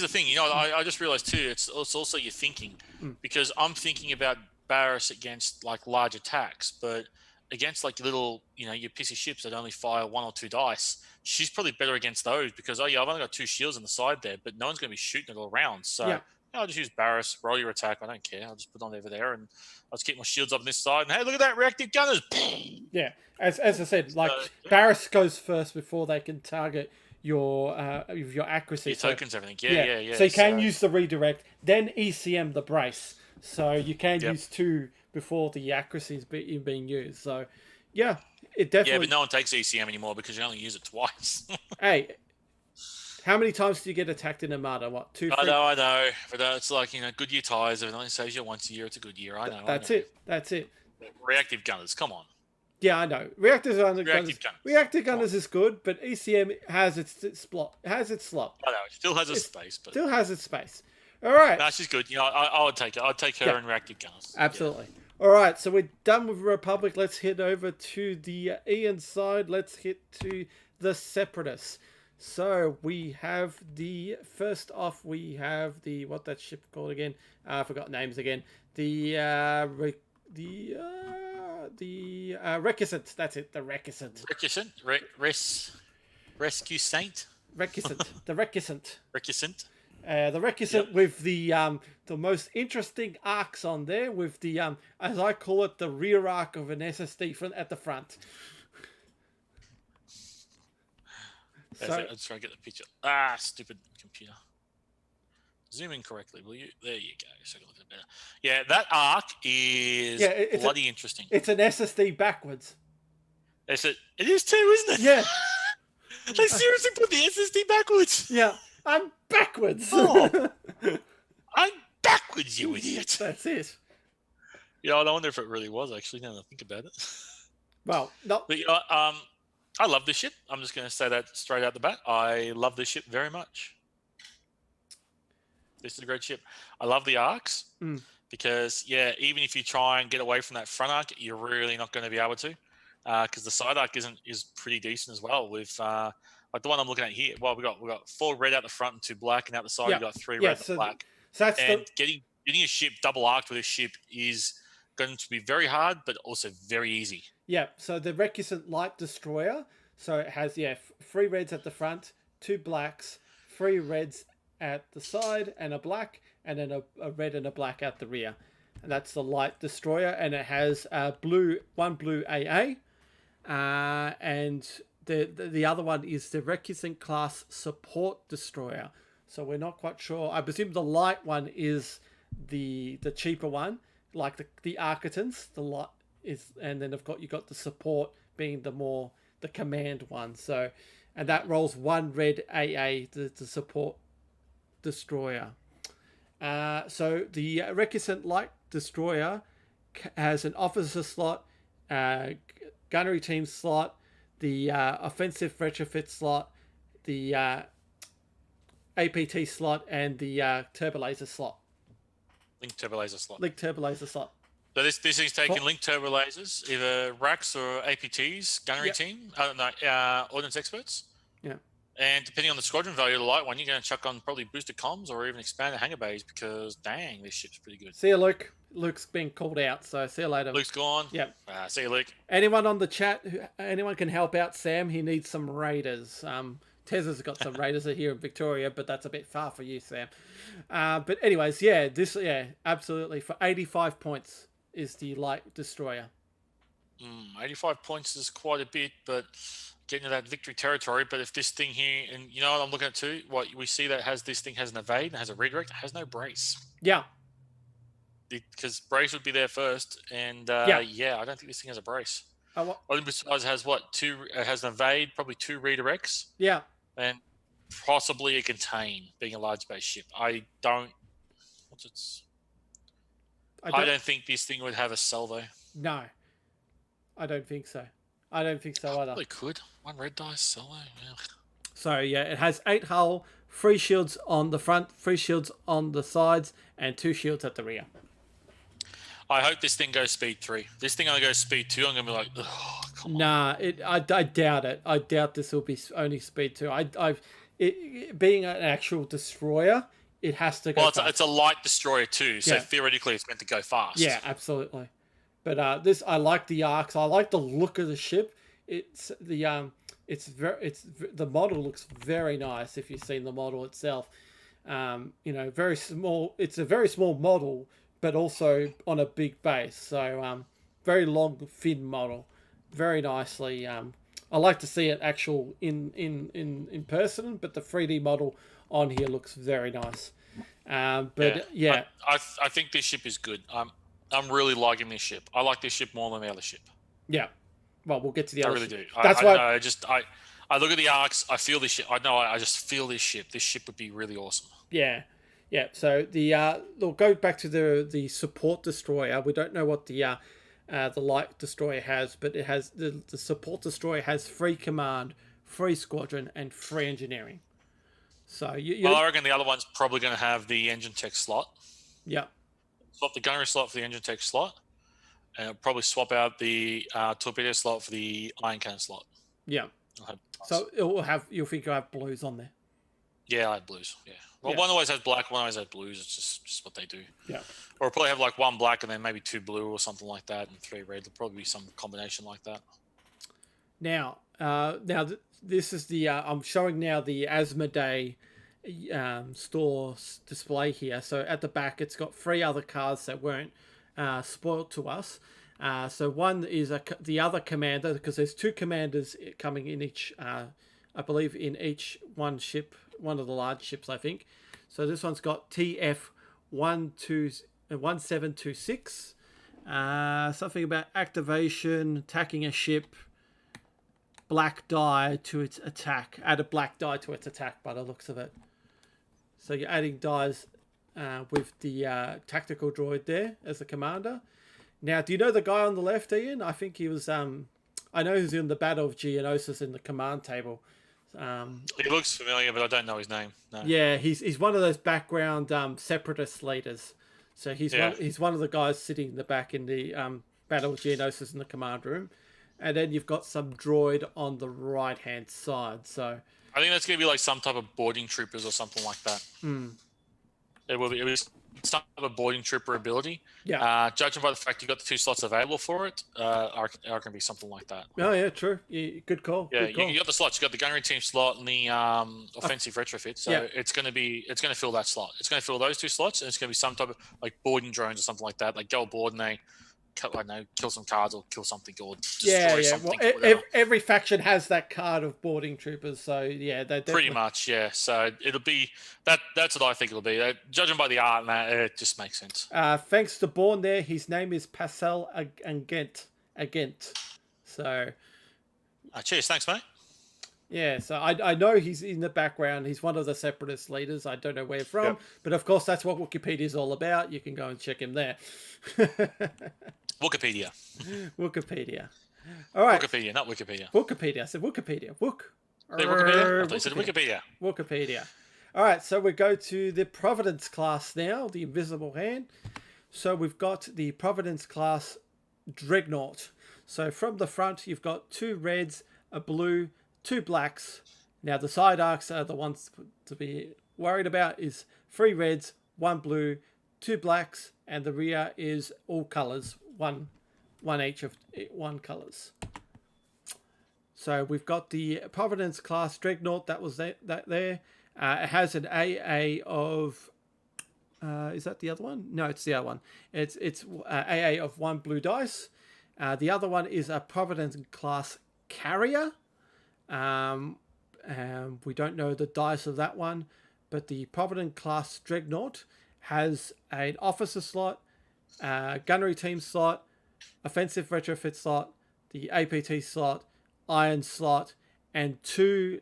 thing. You know, I just realized too, it's also your thinking. Because I'm thinking about Barriss against, like, large attacks, but... against like little, your pissy ships that only fire 1 or 2 dice, she's probably better against those because I've only got 2 shields on the side there, but no one's going to be shooting it all around. So I'll just use Barriss, roll your attack. I don't care. I'll just put it on over there, and I'll just keep my shields up on this side. And hey, look at that, reactive gunners! Yeah, as I said, like Barriss goes first before they can target your accuracy. Your tokens, everything. Yeah. So you can use the redirect, then ECM the brace. So you can use 2 before the accuracy is being used. So, yeah, it definitely... Yeah, but no one takes ECM anymore because you only use it twice. Hey, how many times do you get attacked in Armada? What, 2, 3? I know. But it's like, good year ties. If it only saves you once a year, it's a good year. I know. That's it. Reactive gunners, come on. Yeah, I know. Reactive gunners is good, but ECM has its slot. I know, it still has its space. But... still has its space. All right. No, she's good. I would take her. I'd take her in reactive gunners. Absolutely. Yeah. All right, so we're done with Republic. Let's head over to the Ian side. Let's hit to the Separatists. So we have first off, we have what that ship called again? I forgot names again. The Recusant. That's it. The Recusant. Rescue Saint. Recusant. The Recusant. Recusant. The Recusant with the most interesting arcs on there, with the as I call it, the rear arc of an SSD at the front. Let's try to get the picture. Stupid computer. Zoom in correctly, will you? There you go. So I can look at it better. Yeah, that arc is bloody interesting. It's an SSD backwards. It is too, isn't it? Yeah. They seriously put the SSD backwards. Yeah. I'm backwards. Oh, I'm backwards, you idiot. That's it. Yeah, I wonder if it really was, actually, now that I think about it. Well, no. But, I love this ship. I'm just going to say that straight out the bat. I love this ship very much. This is a great ship. I love the arcs because, even if you try and get away from that front arc, you're really not going to be able to because the side arc is pretty decent as well with... like the one I'm looking at here, well, we got 4 red out the front and 2 black, and out the side we got 3 red and black. So that's getting a ship double arced with a ship is going to be very hard, but also very easy. Yeah. So the Recusant Light Destroyer. So it has 3 reds at the front, 2 blacks, 3 reds at the side, and a black, and then a red and a black at the rear. And that's the light destroyer, and it has one blue AA, and the other one is the Recusant-class support destroyer. So we're not quite sure. I presume the light one is the cheaper one, like the Architans. The light is, and then you got the support being the command one. So, and that rolls one red AA, the support destroyer. So the Recusant light destroyer has an officer slot, gunnery team slot, the offensive retrofit slot, the APT slot, and the turbo laser slot. Link turbo laser slot. Link turbo laser slot. So this is taking link turbo lasers, either RACs or APTs, gunnery team, ordnance experts. Yeah. And depending on the squadron value of the light one, you're going to chuck on probably boosted comms or even expanded hangar bays because, dang, this ship's pretty good. See you, Luke. Luke's been called out, so see you later. Luke's gone. Yep. See you, Luke. Anyone on the chat, anyone can help out Sam. He needs some raiders. Tez's got some raiders here in Victoria, but that's a bit far for you, Sam. But anyways, absolutely. For 85 points is the light destroyer. 85 points is quite a bit, but getting to that victory territory. But if this thing here, and you know what I'm looking at too, what we see that this thing has an evade and has a redirect, it has no brace. Yeah. Because brace would be there first, and I don't think this thing has a brace. Olympus has two. It has an evade, probably 2 redirects. Yeah. And possibly a contain, being a large base ship. I don't think this thing would have a salvo. No, I don't think so. I don't think so either. Probably could. 1 red dice salvo. Yeah. So it has 8 hull, 3 shields on the front, 3 shields on the sides, and 2 shields at the rear. I hope this thing goes speed 3. This thing only goes speed 2. I'm gonna be like, oh, come on. Nah, I doubt it. I doubt this will be only speed 2. Being an actual destroyer, it has to go. Well, fast. It's a light destroyer too, so theoretically it's meant to go fast. Yeah, absolutely. But I like the arcs. I like the look of the ship. The model looks very nice. If you've seen the model itself, very small. It's a very small model, but also on a big base. So very long fin model, very nicely. I like to see it actual in person, but the 3D model on here looks very nice. I think this ship is good. I'm really liking this ship. I like this ship more than the other ship. Yeah. Well, we'll get to the other. I really do. That's why I look at the arcs. I feel this ship. I just feel this ship. This ship would be really awesome. Yeah. Yeah. So we'll go back to the support destroyer. We don't know what the light destroyer has, but it has the support destroyer has 3 command, 3 squadron, and 3 engineering. So I reckon the other one's probably going to have the engine tech slot. Yeah. Swap the gunnery slot for the engine tech slot, and it'll probably swap out the torpedo slot for the iron cannon slot. Yeah. So you'll think you'll have blues on there. Yeah, I have blues. Yeah. Well, one always has black, one always has blues. It's just what they do. Yeah. Or probably have like 1 black and then maybe 2 blue or something like that, and 3 red. There'll probably be some combination like that. Now, this is I'm showing now the Asmodee store display here. So at the back, it's got 3 other cars that weren't spoiled to us. So one is the other commander, because there's 2 commanders coming in each. I believe in each one ship, one of the large ships, I think. So this one's got TF 1726. Something about activation, attacking a ship, black die to its attack. Add a black die to its attack by the looks of it. So you're adding dies with the tactical droid there as the commander. Now, do you know the guy on the left, Ian? I think he was... I know he's in the Battle of Geonosis in the command table. He looks familiar, but I don't know his name. No. Yeah, he's one of those background Separatist leaders. So he's one of the guys sitting in the back in the Battle of Geonosis in the command room. And then you've got some droid on the right-hand side. So I think that's going to be like some type of boarding troopers or something like that. Hmm. It will be some type of boarding trooper ability. Yeah. Judging by the fact you've got the 2 slots available for it, I reckon it can be something like that. Oh yeah, true. Yeah, good call. Yeah, good call. you got the slots. You got the gunnery team slot and the offensive retrofit. So yeah. it's going to fill that slot. It's going to fill those 2 slots, and it's going to be some type of like boarding drones or something like that. Like go aboard and they, I don't know, kill some cards or kill something or destroy something. Well, every faction has that card of boarding troopers. So yeah, they pretty much. Yeah. So it'll be that. That's what I think it'll be. Judging by the art and that, it just makes sense. Thanks to Bourne there. His name is Pascal Agent. So. Cheers. Thanks, mate. Yeah, so I know he's in the background. He's one of the Separatist leaders. I don't know where from, but of course that's what Wikipedia is all about. You can go and check him there. Wikipedia. All right. Wikipedia, not Wikipedia. Wikipedia. I said Wikipedia. Wikipedia? I thought you said Wikipedia. Wikipedia. All right, so we go to the Providence class now, the Invisible Hand. So we've got the Providence class Dreadnought. So from the front, you've got 2 reds, a blue, 2 blacks. Now the side arcs are the ones to be worried about. Is 3 reds, 1 blue, 2 blacks, and the rear is all colors, one each of 1 colors. So we've got the Providence class Dreadnought that was there. It has an AA of. Is that the other one? No, it's the other one. It's AA of 1 blue dice. The other one is a Providence-class Carrier. We don't know the dice of that one, but the Providence-class Dreadnought has an officer slot, gunnery team slot, offensive retrofit slot, the APT slot, iron slot, and 2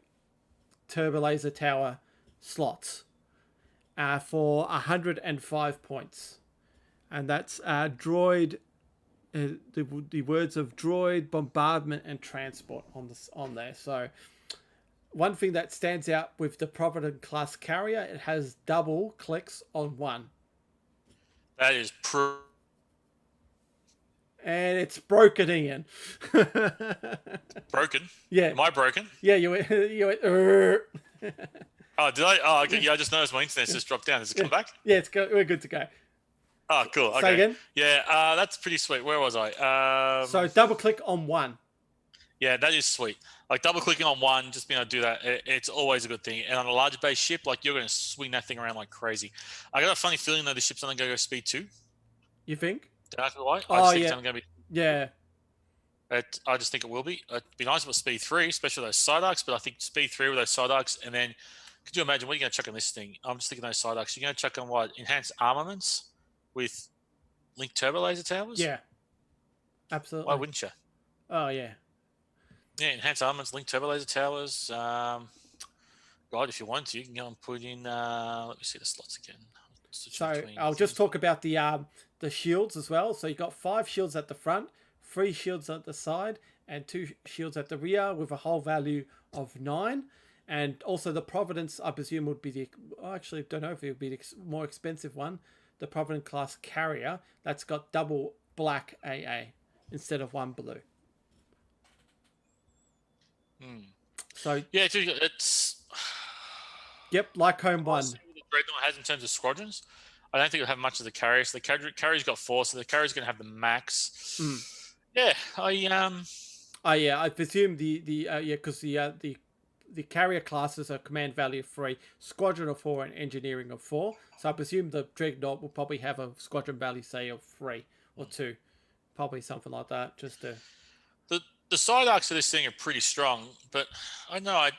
turbo laser tower slots for 105 points. And that's droid. The words of droid, bombardment, and transport on there. So one thing that stands out with the Providence class carrier, it has double clicks on 1. That is and it's broken, Ian. Broken? Yeah. Am I broken? Yeah, you went. Oh, did I? Oh, okay. Yeah, I just noticed my internet's just dropped down. Does it come back? Yeah, we're good to go. Oh, cool. Okay. Say again? Yeah, that's pretty sweet. Where was I? So double click on 1. Yeah, that is sweet. Like double clicking on 1, just being able to do that, it's always a good thing. And on a large base ship, like you're going to swing that thing around like crazy. I got a funny feeling though the ship's only going to go speed 2. You think? Don't ask me why. Oh, I just think it's only going to be. Yeah. I just think it will be. It'd be nice if it was speed 3, especially those side arcs. But I think speed 3 with those side arcs, and then could you imagine what are you going to chuck on this thing? I'm just thinking those side arcs. You're going to chuck on what? Enhanced armaments with linked turbo laser towers? Yeah. Absolutely. Why wouldn't you? Oh yeah. Yeah, enhanced armaments, linked turbo laser towers. God, if you want to, you can go and put in. Let me see the slots again. So I'll just talk about the shields as well. So you got 5 shields at the front, 3 shields at the side, and 2 shields at the rear with a hull value of 9. And also the Providence, I presume, would be the. I actually don't know if it would be the more expensive one. The Providence class carrier that's got double black AA instead of 1 blue. So yeah, it's. Yep, like home 1. The Dreadnought has in terms of squadrons. I don't think it'll have much of the carrier. So the carrier's got 4, so the carrier's going to have the max. Yeah, I presume because the carrier classes are command value of 3, squadron of 4, and engineering of 4. So I presume the Dreadnought will probably have a squadron value, say, of 3 or 2, probably something like that. Just to. The side arcs of this thing are pretty strong, but I know I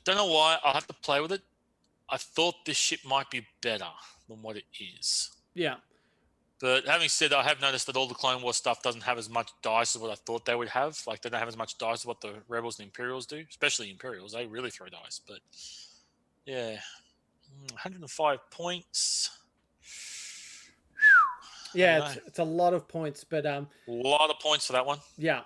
don't know why. I'll have to play with it. I thought this ship might be better than what it is. Yeah. But having said that, I have noticed that all the Clone Wars stuff doesn't have as much dice as what I thought they would have. Like, they don't have as much dice as what the Rebels and Imperials do, especially Imperials. They really throw dice. But, yeah, 105 points. Yeah, it's a lot of points, but a lot of points for that one. Yeah.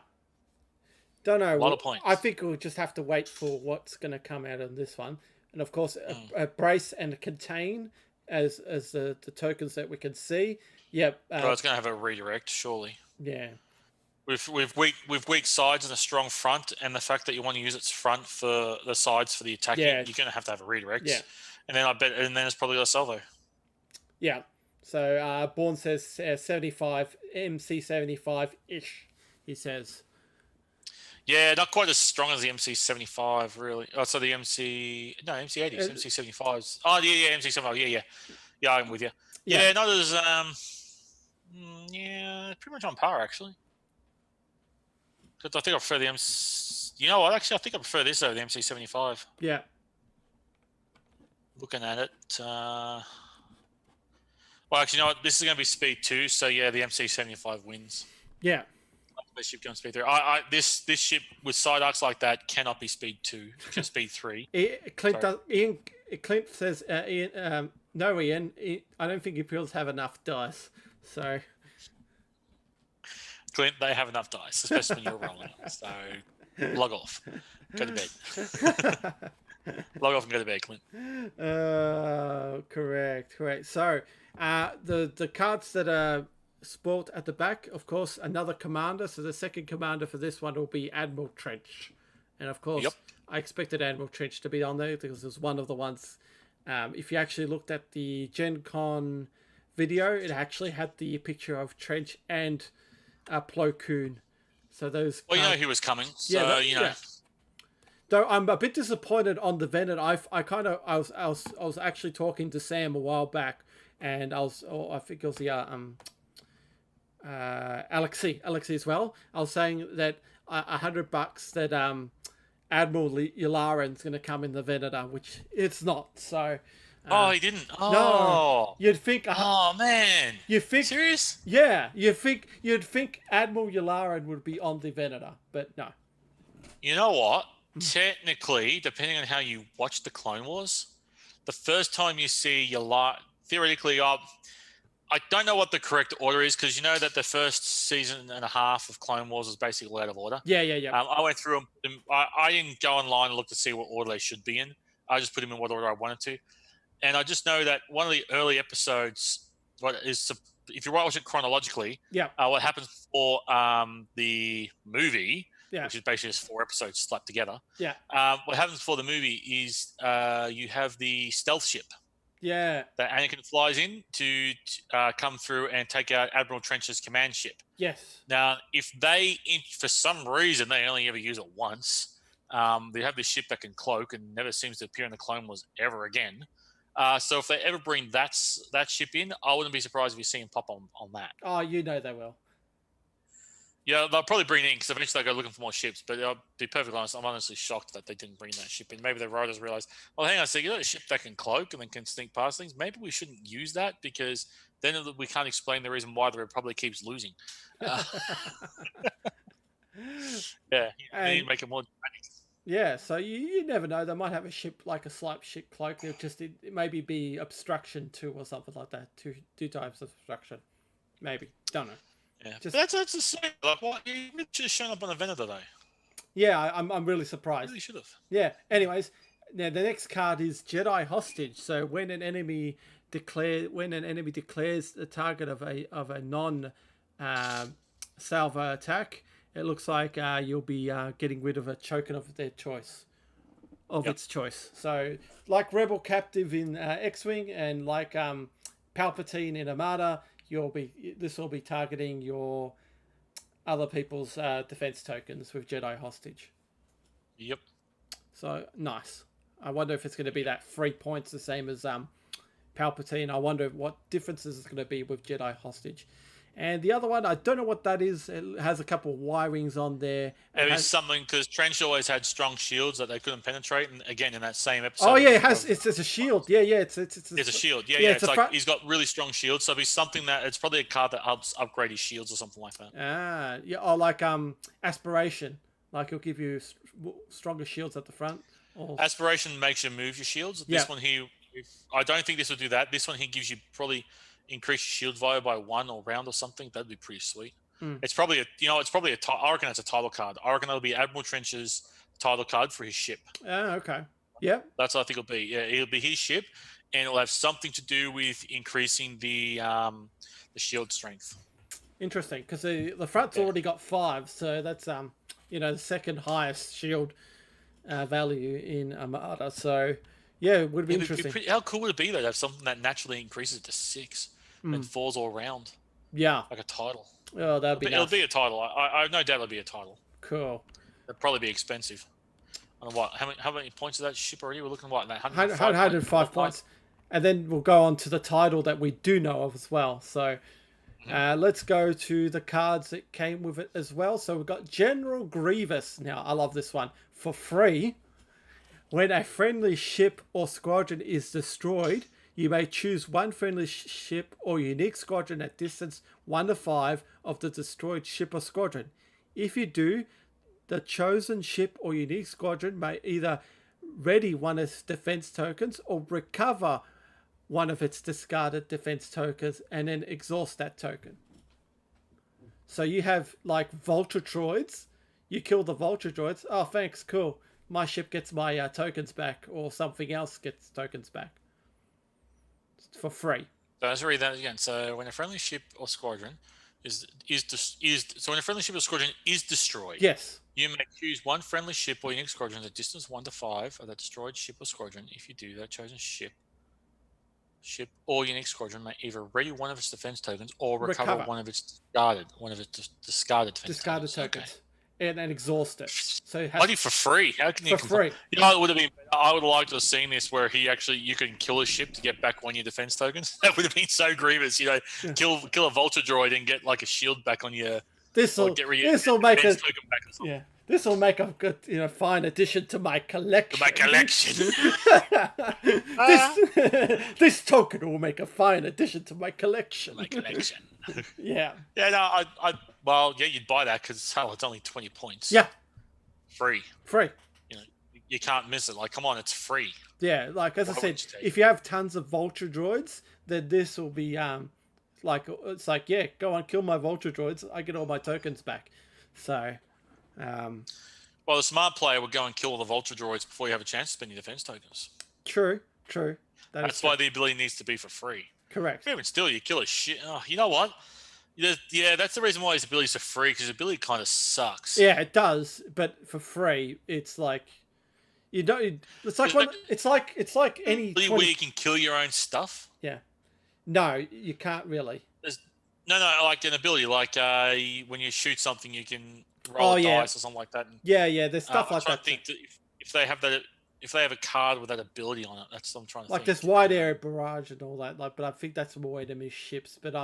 Don't know. A lot of points. I think we'll just have to wait for what's going to come out of this one. And, of course, a brace and a contain as the tokens that we can see. Yep. Well, it's going to have a redirect, surely. Yeah. With weak sides and a strong front, and the fact that you want to use its front for the sides for the attacking, you're going to have a redirect. Yeah. And then and then it's probably got a salvo. Yeah. So Bourne says 75, MC75-ish, he says. Yeah, not quite as strong as the MC75, really. Oh, so the MC80s, MC75s. Oh, yeah, MC75. Yeah, I'm with you. Yeah, not as yeah, pretty much on par actually. Because I think I prefer the MC. You know what? Actually, I think I prefer this over the MC75. Yeah. Looking at it. Well, actually, you know what? This is going to be speed 2, so yeah, the MC75 wins. Yeah. This ship going speed 3. This ship with side arcs like that cannot be speed 2, just speed 3. Clint says, Ian, no, Ian, I don't think Imperials have enough dice. So, Clint, they have enough dice, especially when you're rolling. So, log off. Go to bed. Log off and go to bed, Clint. Correct. So, the cards that are sport at the back, of course, another commander. So the second commander for this one will be Admiral Trench, and of course, I expected Admiral Trench to be on there because it was one of the ones. If you actually looked at the Gen Con video, it actually had the picture of Trench and Plo Koon. So those. Well, you know he was coming. So you know. Yeah. Though I'm a bit disappointed on the Venator. I was actually talking to Sam a while back, and I think it was the Alexei as well. I was saying that $100 that Admiral Yularen's going to come in the Venator, which it's not. So. He didn't. Oh. No. You'd think. Oh man. You think? Serious? Yeah. You'd think Admiral Yularen would be on the Venator, but no. You know what? Technically, depending on how you watch the Clone Wars, the first time you see theoretically, I don't know what the correct order is because you know that the first season and a half of Clone Wars was basically out of order. Yeah. I went through them. I didn't go online and look to see what order they should be in. I just put them in what order I wanted to. And I just know that one of the early episodes, if you watch it chronologically, what happens for the movie, which is basically just 4 episodes slapped together. Yeah. What happens for the movie is you have the stealth ship. Yeah. That Anakin flies in to come through and take out Admiral Trench's command ship. Yes. Now, if for some reason, they only ever use it once, they have this ship that can cloak and never seems to appear in the Clone Wars ever again. So if they ever bring that ship in, I wouldn't be surprised if you see him pop on that. Oh, you know they will. Yeah, they'll probably bring it in because eventually they'll go looking for more ships. But I'll be perfectly honest, I'm honestly shocked that they didn't bring that ship in. Maybe the writers realized, well, hang on a second, you got a ship that can cloak and then can sneak past things. Maybe we shouldn't use that because then we can't explain the reason why the Republic keeps losing. They need to make it more dramatic. Yeah, so you never know. They might have a ship like a slight ship cloak. They'll just it maybe be obstruction 2 or something like that. Two types of obstruction, maybe. Don't know. Yeah, that's the same. Like, what you should have shown up on a Venator though. Yeah, I'm really surprised. You really should have. Yeah. Anyways, now the next card is Jedi Hostage. So when an enemy declares the target of a non salvo attack, it looks like you'll be getting rid of a token of their choice, its choice. So like Rebel Captive in X Wing and like Palpatine in Armada, this will be targeting your other people's defense tokens with Jedi Hostage. Yep. So nice. I wonder if it's going to be that 3 points the same as Palpatine. I wonder what differences it's going to be with Jedi Hostage. And the other one, I don't know what that is. It has a couple of Y-wings on there. It is something because Trench always had strong shields that they couldn't penetrate. And again, in that same episode. Oh, yeah, it's a shield. Yeah. It's a shield. Yeah. It's like he's got really strong shields. So it'll be something it's probably a card that helps upgrade his shields or something like that. Yeah. Or like Aspiration. Like it'll give you stronger shields at the front. Aspiration makes you move your shields. This one here, I don't think this will do that. This one here gives you probably increase your shield value by 1 or round or something. That'd be pretty sweet. It's probably I reckon it's a title card. I reckon it'll be Admiral Trench's title card for his ship. Okay. Yeah. That's what I think it'll be. Yeah, it'll be his ship, and it'll have something to do with increasing the shield strength. Interesting, because the front's already got 5, so that's the second highest shield value in Armada. So Yeah, it would be It'd interesting. how cool would it be though to have something that naturally increases to 6 and falls all round Yeah. like a title? Oh, that'd be nice. It'll be a title. I have no doubt it'll be a title. Cool. It'll probably be expensive. I don't know what. How many points is that ship already? We're looking at what? 105 points. And then we'll go on to the title that we do know of as well. So let's go to the cards that came with it as well. So we've got General Grievous. Now, I love this one. For free, when a friendly ship or squadron is destroyed, you may choose one friendly ship or unique squadron at distance 1 to 5 of the destroyed ship or squadron. If you do, the chosen ship or unique squadron may either ready one of its defense tokens or recover one of its discarded defense tokens and then exhaust that token. So you have like Vulture droids. You kill the Vulture droids. Oh, thanks. Cool. My ship gets my tokens back, or something else gets tokens back. For free. So let's read that again. So when a friendly ship or squadron is when a friendly ship or squadron is destroyed, yes, you may choose one friendly ship or unique squadron at distance 1 to 5 of that destroyed ship or squadron. If you do, that chosen ship or unique squadron may either ready one of its defense tokens or recover one of its discarded defense tokens. And then exhaust it. So bloody for free. How can you for free? You know, it would have been. I would have liked to have seen this where you can kill a ship to get back one of your defense tokens. That would have been so grievous. You know, kill a Vulture droid and get like a shield back on your. This will make a token back or something. Yeah. This will make a good, fine addition to my collection. This token will make a fine addition to my collection. Yeah. Yeah. No. Well, yeah, you'd buy that because it's only 20 points. Yeah. Free. You know, you can't miss it. Like, come on, it's free. Yeah. Like as I said, if you have tons of Vulture droids, then this will be it's like, yeah, go on, kill my Vulture droids. I get all my tokens back. So. Well, the smart player would go and kill all the Vulture droids before you have a chance to spend your defense tokens. True. That's why the ability needs to be for free. Correct. Even still, you kill a shit. Oh, you know what? Yeah, that's the reason why his abilities are free, because his ability kind of sucks. Yeah, it does, but for free, it's like you don't. It's like any where you can kill your own stuff. Yeah. No, you can't really. No, like an ability, like when you shoot something, you can roll a dice or something like that. And, yeah, there's stuff like that. I think if they have that, if they have a card with that ability on it, that's what I'm trying to think. Like this wide area barrage and all that. Like, but I think that's more way to miss ships. But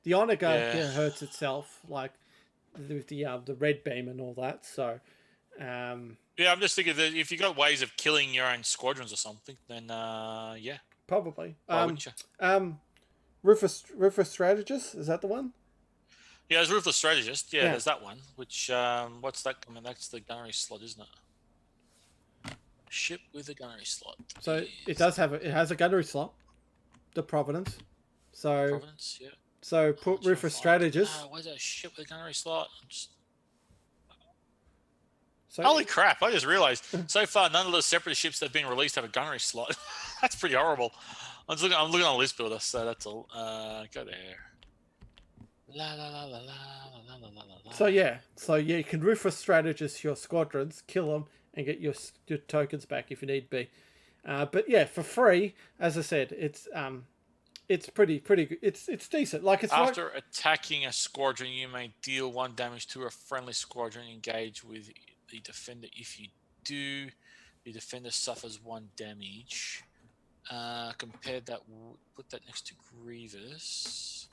the Honor Guard hurts itself, like with the red beam and all that. So. Yeah, I'm just thinking that if you got ways of killing your own squadrons or something, then yeah. Probably. Why wouldn't you? Ruthless Strategist, is that the one? Yeah, there's Ruthless Strategist. Yeah, there's that one. Which what's that? I mean, that's the gunnery slot, isn't it? Ship with a gunnery slot. So it has a gunnery slot. The Providence. So Providence, yeah. So put Ruthless Strategist. Where's that ship with a gunnery slot? So, holy crap! I just realised so far none of the Separatist ships that have been released have a gunnery slot. That's pretty horrible. I'm looking on a list builder, so that's all. Go there. So you can Ruthless Strategist your squadrons, kill them, and get your tokens back if you need be. But yeah, for free, as I said, it's pretty good. It's decent. Like after attacking a squadron, you may deal 1 damage to a friendly squadron. Engage with the defender. If you do, the defender suffers 1 damage. Put that next to Grievous.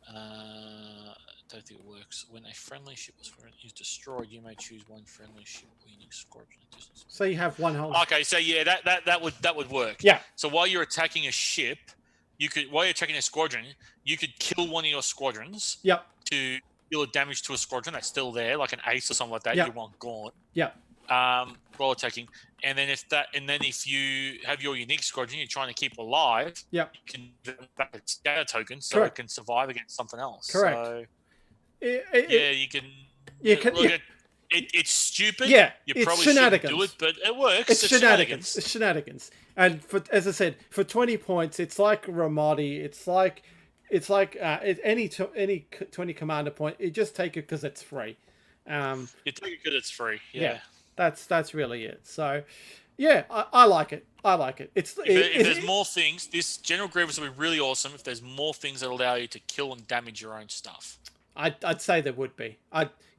Don't think it works. When a friendly ship is destroyed, you may choose 1 friendly ship or unique squadron. So you have 1 whole. Okay, so yeah, that would work. Yeah. So while you're attacking a ship, while you're attacking a squadron, you could kill one of your squadrons. Yep. To deal damage to a squadron that's still there, like an ace or something like that. Yep. You want gone. Yep. While attacking, and then if you have your unique squadron you're trying to keep alive, yep, you can give it back a scatter token so correct, it can survive against something else. Correct. So, you can. It's stupid. Yeah, you probably shouldn't do it, but it works. It's shenanigans. It's shenanigans. And as I said, for 20 points, it's like Ramadi. It's like any 20 commander point. You just take it because it's free. You take it because it's free. Yeah. That's really it. So, Yeah, I like it. I like it. If there's more things, this General Grievous will be really awesome if there's more things that allow you to kill and damage your own stuff. I'd say there would be.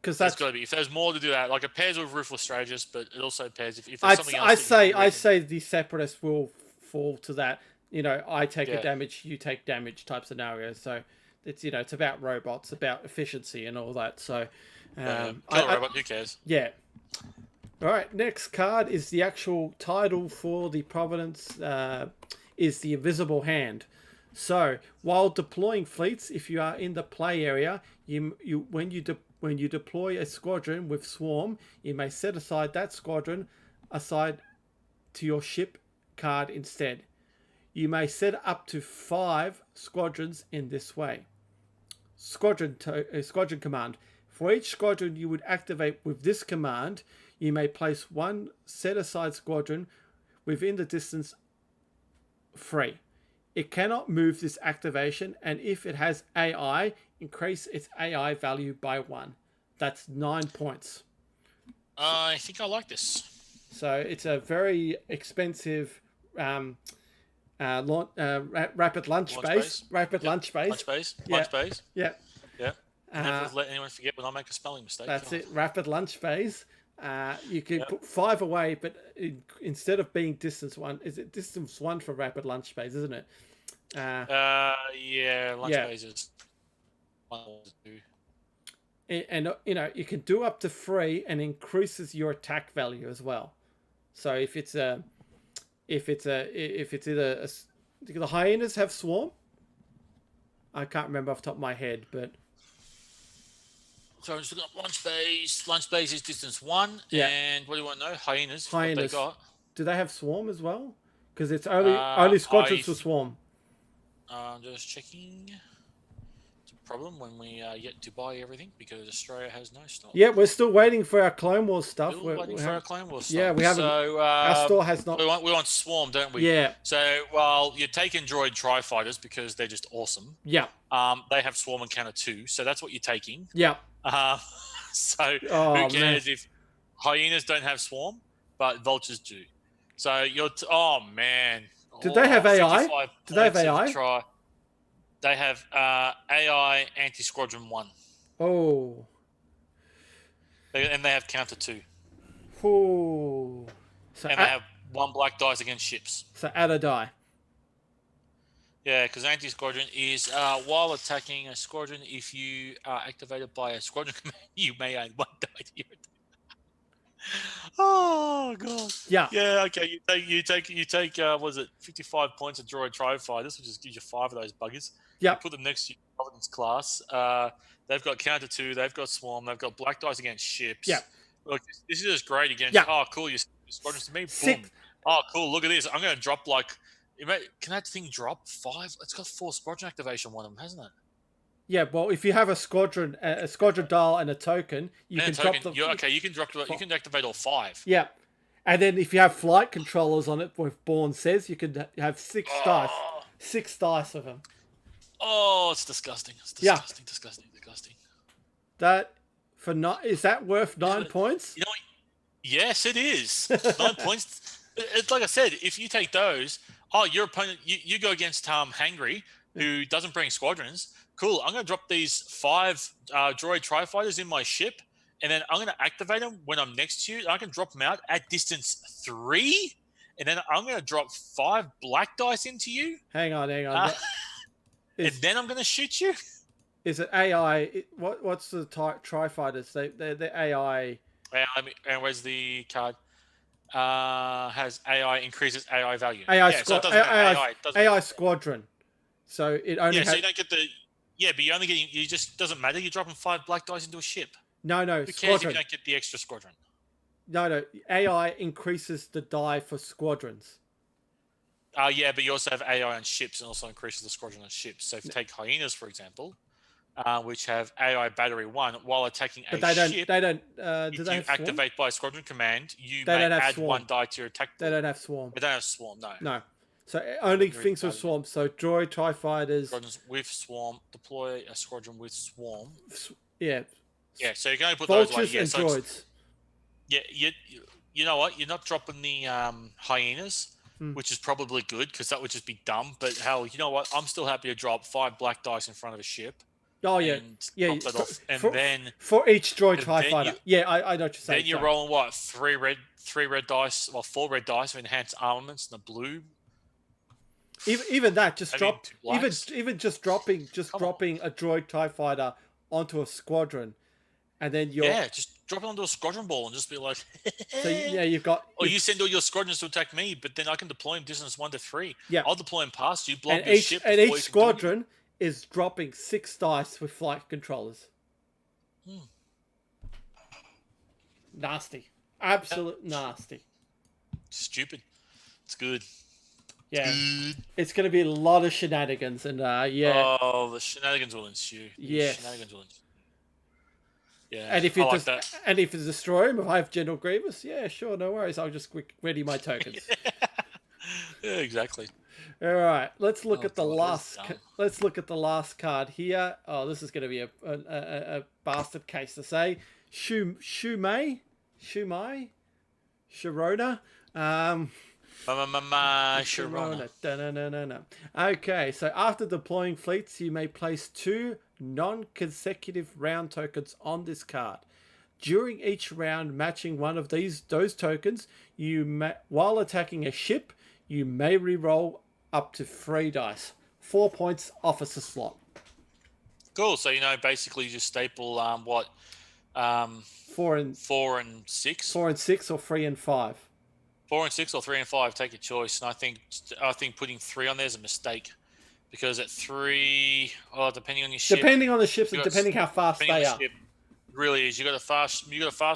Because There's got to be. If there's more to do that, like it pairs with Ruthless Strategist, but it also pairs if there's something else. I say the Separatists will fall to that. I take a damage, you take damage type scenario. So it's it's about robots, about efficiency and all that. So kill a robot, who cares? Yeah. All right. Next card is the actual title for the Providence. Is the Invisible Hand. So while deploying fleets, if you are in the play area, when you deploy a squadron with swarm, you may set aside that squadron aside to your ship card instead. You may set up to 5 squadrons in this way. Squadron command. For each squadron you would activate with this command, you may place one set aside squadron within the distance free. It cannot move this activation, and if it has AI, increase its AI value by 1. That's 9 points. I think I like this. So it's a very expensive rapid lunch base. Rapid lunch base. Yeah. Never let anyone forget when I make a spelling mistake. That's it. Rapid lunch base. You can put 5 away, but instead of being distance 1, is it distance 1 for rapid lunch base, isn't it? Lunch base is 1 to 2. And you can do up to 3 and increases your attack value as well. So if the hyenas have swarm, I can't remember off the top of my head, but. So I'm just looking up lunch base. Lunch base is distance 1. Yeah. And what do you want to know? Hyenas. What they got. Do they have swarm as well? Because it's only squadrons for swarm. I'm just checking. It's a problem when we yet to buy everything because Australia has no stock. Yeah, we're still waiting for our Clone Wars stuff. Still waiting for our Clone Wars stuff. Yeah, we haven't. So, our store has not. We want swarm, don't we? Yeah. So while you're taking droid tri-fighters because they're just awesome. Yeah. They have swarm and counter 2, so that's what you're taking. Yeah. So who cares if hyenas don't have swarm, but vultures do? So you're man. Did they have AI? Do they have AI? They have AI anti-squadron 1. Oh. And they have counter 2. Oh. So they have 1 black dice against ships. So add a die. Yeah, because anti-squadron is while attacking a squadron, if you are activated by a squadron command, you may add 1 die to your attack. Oh god. Yeah. Yeah. Okay. You take. What is it? 55 points of droid tri-fighters, which just gives you 5 of those buggers. Yeah. Put them next to your Providence class. They've got counter 2. They've got swarm. They've got black dice against ships. Yeah. Look, this is just great against. Yeah. Oh, cool. Your squadrons to me. Boom. Oh, cool. Look at this. I'm going to drop Can that thing drop 5? It's got 4 squadron activation on them, hasn't it? Yeah, well, if you have a squadron dial and a token, you can drop them. You can drop. You can activate all 5. Yeah, and then if you have flight controllers on it, with Bourne says you can have 6 dice, 6 dice of them. Oh, it's disgusting. It's disgusting. Disgusting. That is that worth 9 points? You know what? Yes, it is. 9 points. It's like I said. If you take those, your opponent, you go against Hangry, who doesn't bring squadrons. Cool. I'm going to drop these 5 droid tri-fighters in my ship, and then I'm going to activate them when I'm next to you. I can drop them out at distance 3, and then I'm going to drop 5 black dice into you. Hang on. And then I'm going to shoot you. Is it AI? What's the tri-fighters? They're AI. And where's the card? Has AI increases AI value. AI squadron. So it only. So you don't get the. Yeah, but you only get. You just doesn't matter. You're dropping 5 black dice into a ship. No. Who cares if you don't get the extra squadron? No. AI increases the die for squadrons. Yeah, but you also have AI on ships and also increases the squadron on ships. So if you take hyenas, for example, which have AI battery 1, while attacking ship, if you activate by squadron command, you may add 1 die to your attack. They don't have swarm. They don't have swarm, no. No. So only things with swarm. So droid tri-fighters. Squadrons with swarm. Deploy a squadron with swarm. Yeah. Yeah, so you're going to put vultures those and droids. Yeah, you know what? You're not dropping the hyenas, which is probably good because that would just be dumb. But hell, you know what? I'm still happy to drop 5 black dice in front of a ship. Oh yeah, And yeah. top that off, and for each droid and TIE then fighter. Yeah, I know what you're saying. then you're rolling what? 3 red dice, well 4 red dice of enhanced armaments and the blue. Even that, just drop. Blacks. Even just dropping a droid TIE fighter onto a squadron, and then you're just drop it onto a squadron ball and just be like. So yeah, you've got. Or you send all your squadrons to attack me, but then I can deploy them distance 1 to 3. Yeah, I'll deploy them past you, blow up and your ship. And each squadron is dropping 6 dice with flight controllers. Nasty, absolute nasty. Stupid. It's good. Yeah, it's going to be a lot of shenanigans, and yeah. Oh, the shenanigans will ensue. Yes. Shenanigans will ensue. Yeah, and if it's destroy him, if I have General Grievous, yeah, sure, no worries. I'll just ready my tokens. Yeah, exactly. All right, let's look at the last. Let's look at the last card here. Oh, this is going to be a bastard case to say. Shumai, Sharona. Sharona. No. Okay, so after deploying fleets, you may place 2 non-consecutive round tokens on this card. During each round, matching one of those tokens, while attacking a ship, you may re-roll up to 3 dice. 4 points officer slot. Cool. So basically, you just staple 4 and 6. 4 and 6 or 3 and 5. 4 and 6 or 3 and 5. Take your choice. And I think putting 3 on there is a mistake. Because at 3, depending on your ship, depending on the ships and depending how fast they are, ship, really is. You got a fast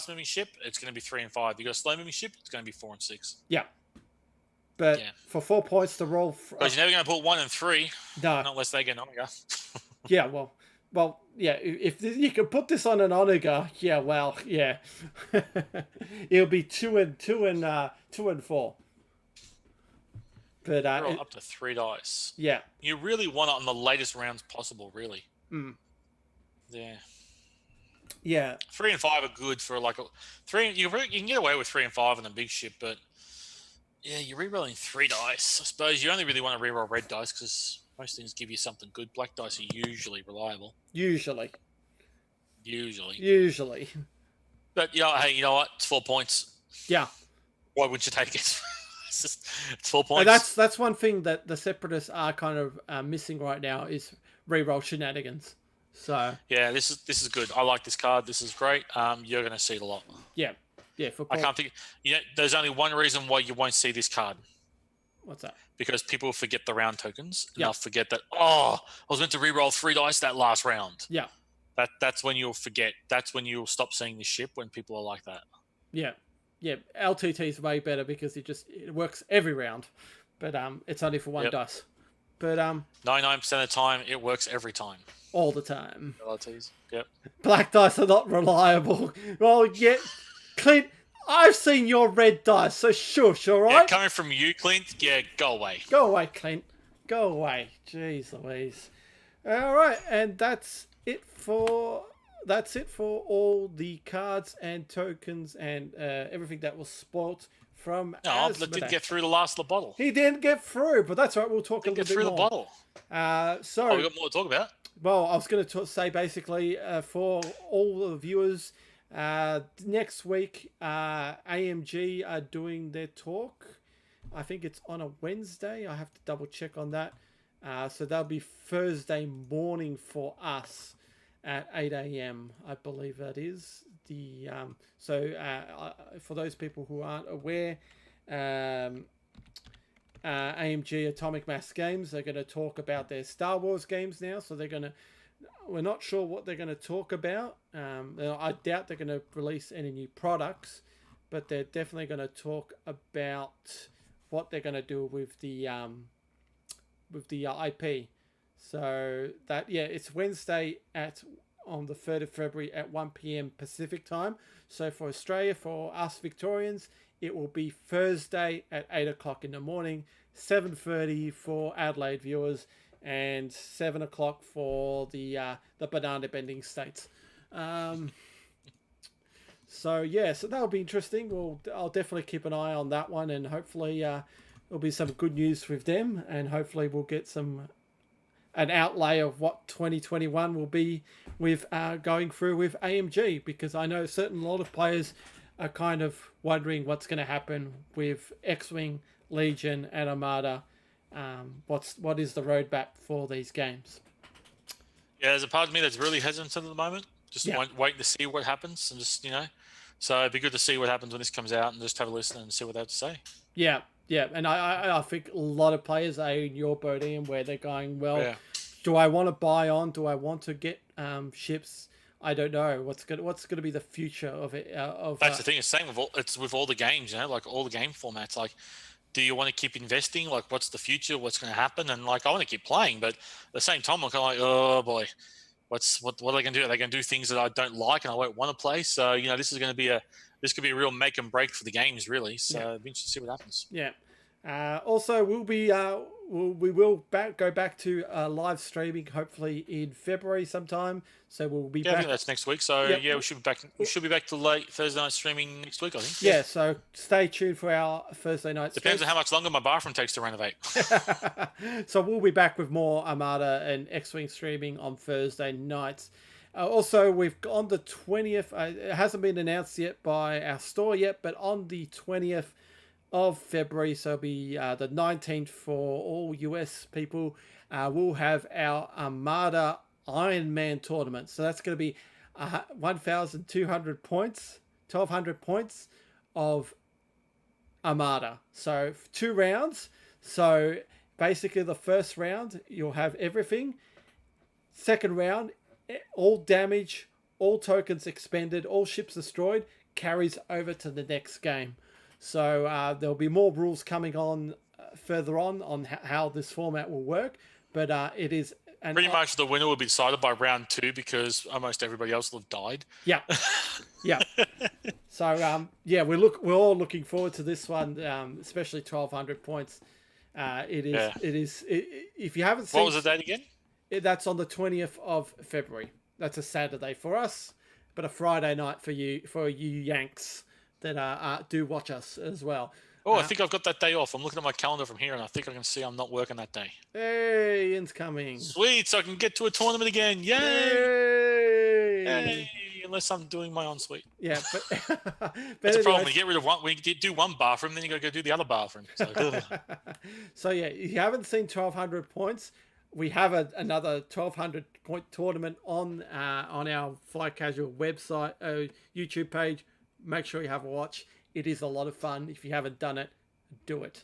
moving ship, it's going to be 3 and 5. You got a slow moving ship, it's going to be 4 and 6. Yeah, but for 4 points to roll, because you're never going to put 1 and 3. No, not unless they get an Omega. Yeah, well, yeah. If you can put this on an Omega, yeah, it'll be 2 and 4. But roll up to 3 dice. Yeah. You really want it on the latest rounds possible, really. Yeah. Yeah. 3 and 5 are good for like 3. You can get away with 3 and 5 on a big ship, but yeah, you're re-rolling 3 dice. I suppose you only really want to re-roll red dice because most things give you something good. Black dice are usually reliable. Usually. But hey, you know what? It's 4 points. Yeah. Why would you take it? It's 4 points. And that's one thing that the Separatists are kind of missing right now is re-roll shenanigans. So yeah, this is good. I like this card. This is great. You're going to see it a lot. Yeah. I can't think. There's only one reason why you won't see this card. What's that? Because people forget the round tokens. And they'll forget that. I was meant to re-roll 3 dice that last round. Yeah. That's when you'll forget. That's when you'll stop seeing the ship when people are like that. Yeah. Yeah, LTT is way better because it works every round, but it's only for 1 dice. But 99% of the time, it works every time. All the time. LTs. Yep. Black dice are not reliable. Well, yeah, Clint, I've seen your red dice, so shush, all right? Yeah, coming from you, Clint. Yeah, go away. Go away, Clint. Go away. Jeez Louise. All right, and that's it for all the cards and tokens and everything that was spoiled from Asmodee. Didn't get through the last of the bottle. He didn't get through, but that's all right. We'll talk a little bit more. Get through the bottle. So we got more to talk about. Well, I was going to say basically for all the viewers, next week AMG are doing their talk. I think it's on a Wednesday. I have to double check on that. So that'll be Thursday morning for us. At 8 a.m, I believe that is the for those people who aren't aware, AMG Atomic Mass Games, they're going to talk about their Star Wars games now. So we're not sure what they're going to talk about. I doubt they're going to release any new products, but they're definitely going to talk about what they're going to do with the IP. So it's Wednesday on the 3rd of February at 1 p.m. Pacific time. So for Australia, for us Victorians, it will be Thursday at 8 o'clock in the morning, 7:30 for Adelaide viewers, and 7 o'clock for the banana bending states. So yeah, so that'll be interesting. I'll definitely keep an eye on that one, and hopefully there'll be some good news with them, and hopefully we'll get an outlay of what 2021 will be with going through with AMG, because I know a lot of players are kind of wondering what's going to happen with X Wing, Legion, and Armada. What is the roadmap for these games? Yeah, there's a part of me that's really hesitant at the moment. Just waiting to see what happens, and just so it'd be good to see what happens when this comes out, and just have a listen and see what they have to say. Yeah, and I think a lot of players are in your boat, Ian, where they're going, well, do I want to buy on? Do I want to get ships? I don't know what's gonna be the future of it. That's the thing. It's same with all the games, like all the game formats. Like, do you want to keep investing? Like, what's the future? What's going to happen? And like, I want to keep playing, but at the same time, I'm kind of like, oh boy, what are they going to do? Are they going to do things that I don't like and I won't want to play? So this is going to be this could be a real make and break for the games, really. So it'd be interesting to see what happens. Yeah. Also, we will go back to live streaming hopefully in February sometime. So we'll be back. I think that's next week. So we should be back. We should be back to late Thursday night streaming next week, I think. Yeah. So stay tuned for our Thursday night. Depends on how much longer my bathroom takes to renovate. So we'll be back with more Armada and X-Wing streaming on Thursday nights. Also, we've on the 20th. It hasn't been announced yet by our store yet, but on the 20th of February, so it'll be the 19th for all US people, we'll have our Armada Iron Man tournament. So that's going to be 1,200 points, 1,200 points of Armada. So 2 rounds. So basically the first round, you'll have everything. Second round, all damage, all tokens expended, all ships destroyed, carries over to the next game. So there'll be more rules coming on further on how this format will work. But it is... Pretty much the winner will be decided by round 2 because almost everybody else will have died. Yeah. Yeah. So, we're all looking forward to this one, especially 1,200 points. If you haven't seen... What was the date again? That's on the 20th of February. That's a Saturday for us, but a Friday night for you Yanks that do watch us as well. Oh, I think I've got that day off. I'm looking at my calendar from here, and I think I can see I'm not working that day. Hey, Ian's coming. Sweet, so I can get to a tournament again. Yay! Yay! Unless I'm doing my ensuite. Yeah, but that's a problem. We get rid of one. We do one bathroom, then you got to go do the other bathroom. So, so yeah, if you haven't seen 1,200 points, we have another 1,200 point tournament on our Fly Casual website, YouTube page. Make sure you have a watch. It is a lot of fun. If you haven't done it, do it.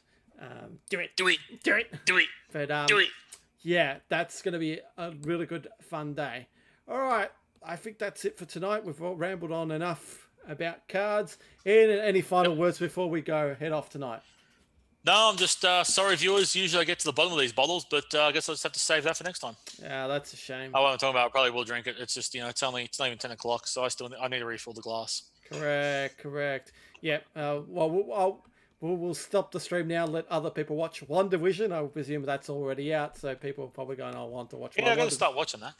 Do it. But do it. Yeah, that's going to be a really good fun day. All right, I think that's it for tonight. We've all rambled on enough about cards. And any final words before we go head off tonight? No, I'm just sorry, viewers. Usually I get to the bottom of these bottles, but I guess I'll just have to save that for next time. Yeah, that's a shame. Oh, what I'm talking about, I probably will drink it. It's just, it's not even 10 o'clock, so I need to refill the glass. Correct. Yeah. We'll stop the stream now. Let other people watch One Division. I presume that's already out, so people are probably going, "I want to watch." Yeah, I got to start watching that.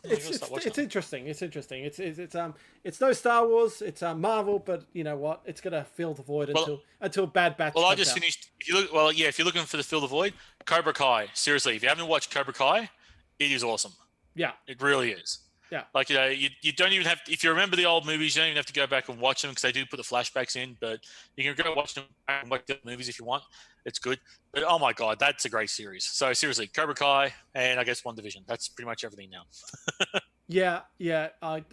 It's interesting. It's no Star Wars. It's Marvel, but you know what? It's gonna fill the void until Bad Batch. Well, I just finished. If you're looking for the fill the void, Cobra Kai. Seriously, if you haven't watched Cobra Kai, it is awesome. Yeah, it really is. Yeah, like you don't even have. If you remember the old movies, you don't even have to go back and watch them because they do put the flashbacks in. But you can go watch them and watch the movies if you want. It's good. But oh my god, that's a great series. So seriously, Cobra Kai and I guess One Division. That's pretty much everything now. Yeah. I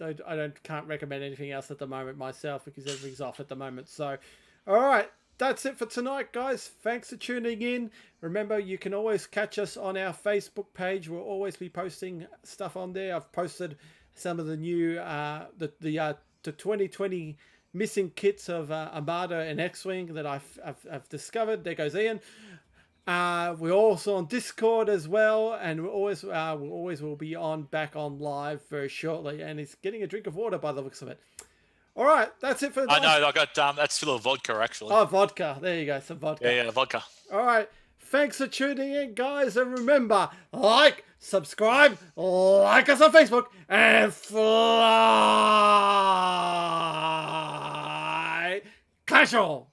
can't recommend anything else at the moment myself because everything's off at the moment. So, all right. That's it for tonight, guys. Thanks for tuning in. Remember, you can always catch us on our Facebook page. We'll always be posting stuff on there. I've posted some of the new, the 2020 missing kits of Armada and X Wing that I've discovered. There goes Ian. We're also on Discord as well, and we always will be back on live very shortly. And he's getting a drink of water by the looks of it. All right, that's it for. I know. I got that's full of vodka actually. Oh, vodka. There you go, some vodka. Yeah, vodka. All right, thanks for tuning in, guys, and remember, subscribe, like us on Facebook, and fly. Casual.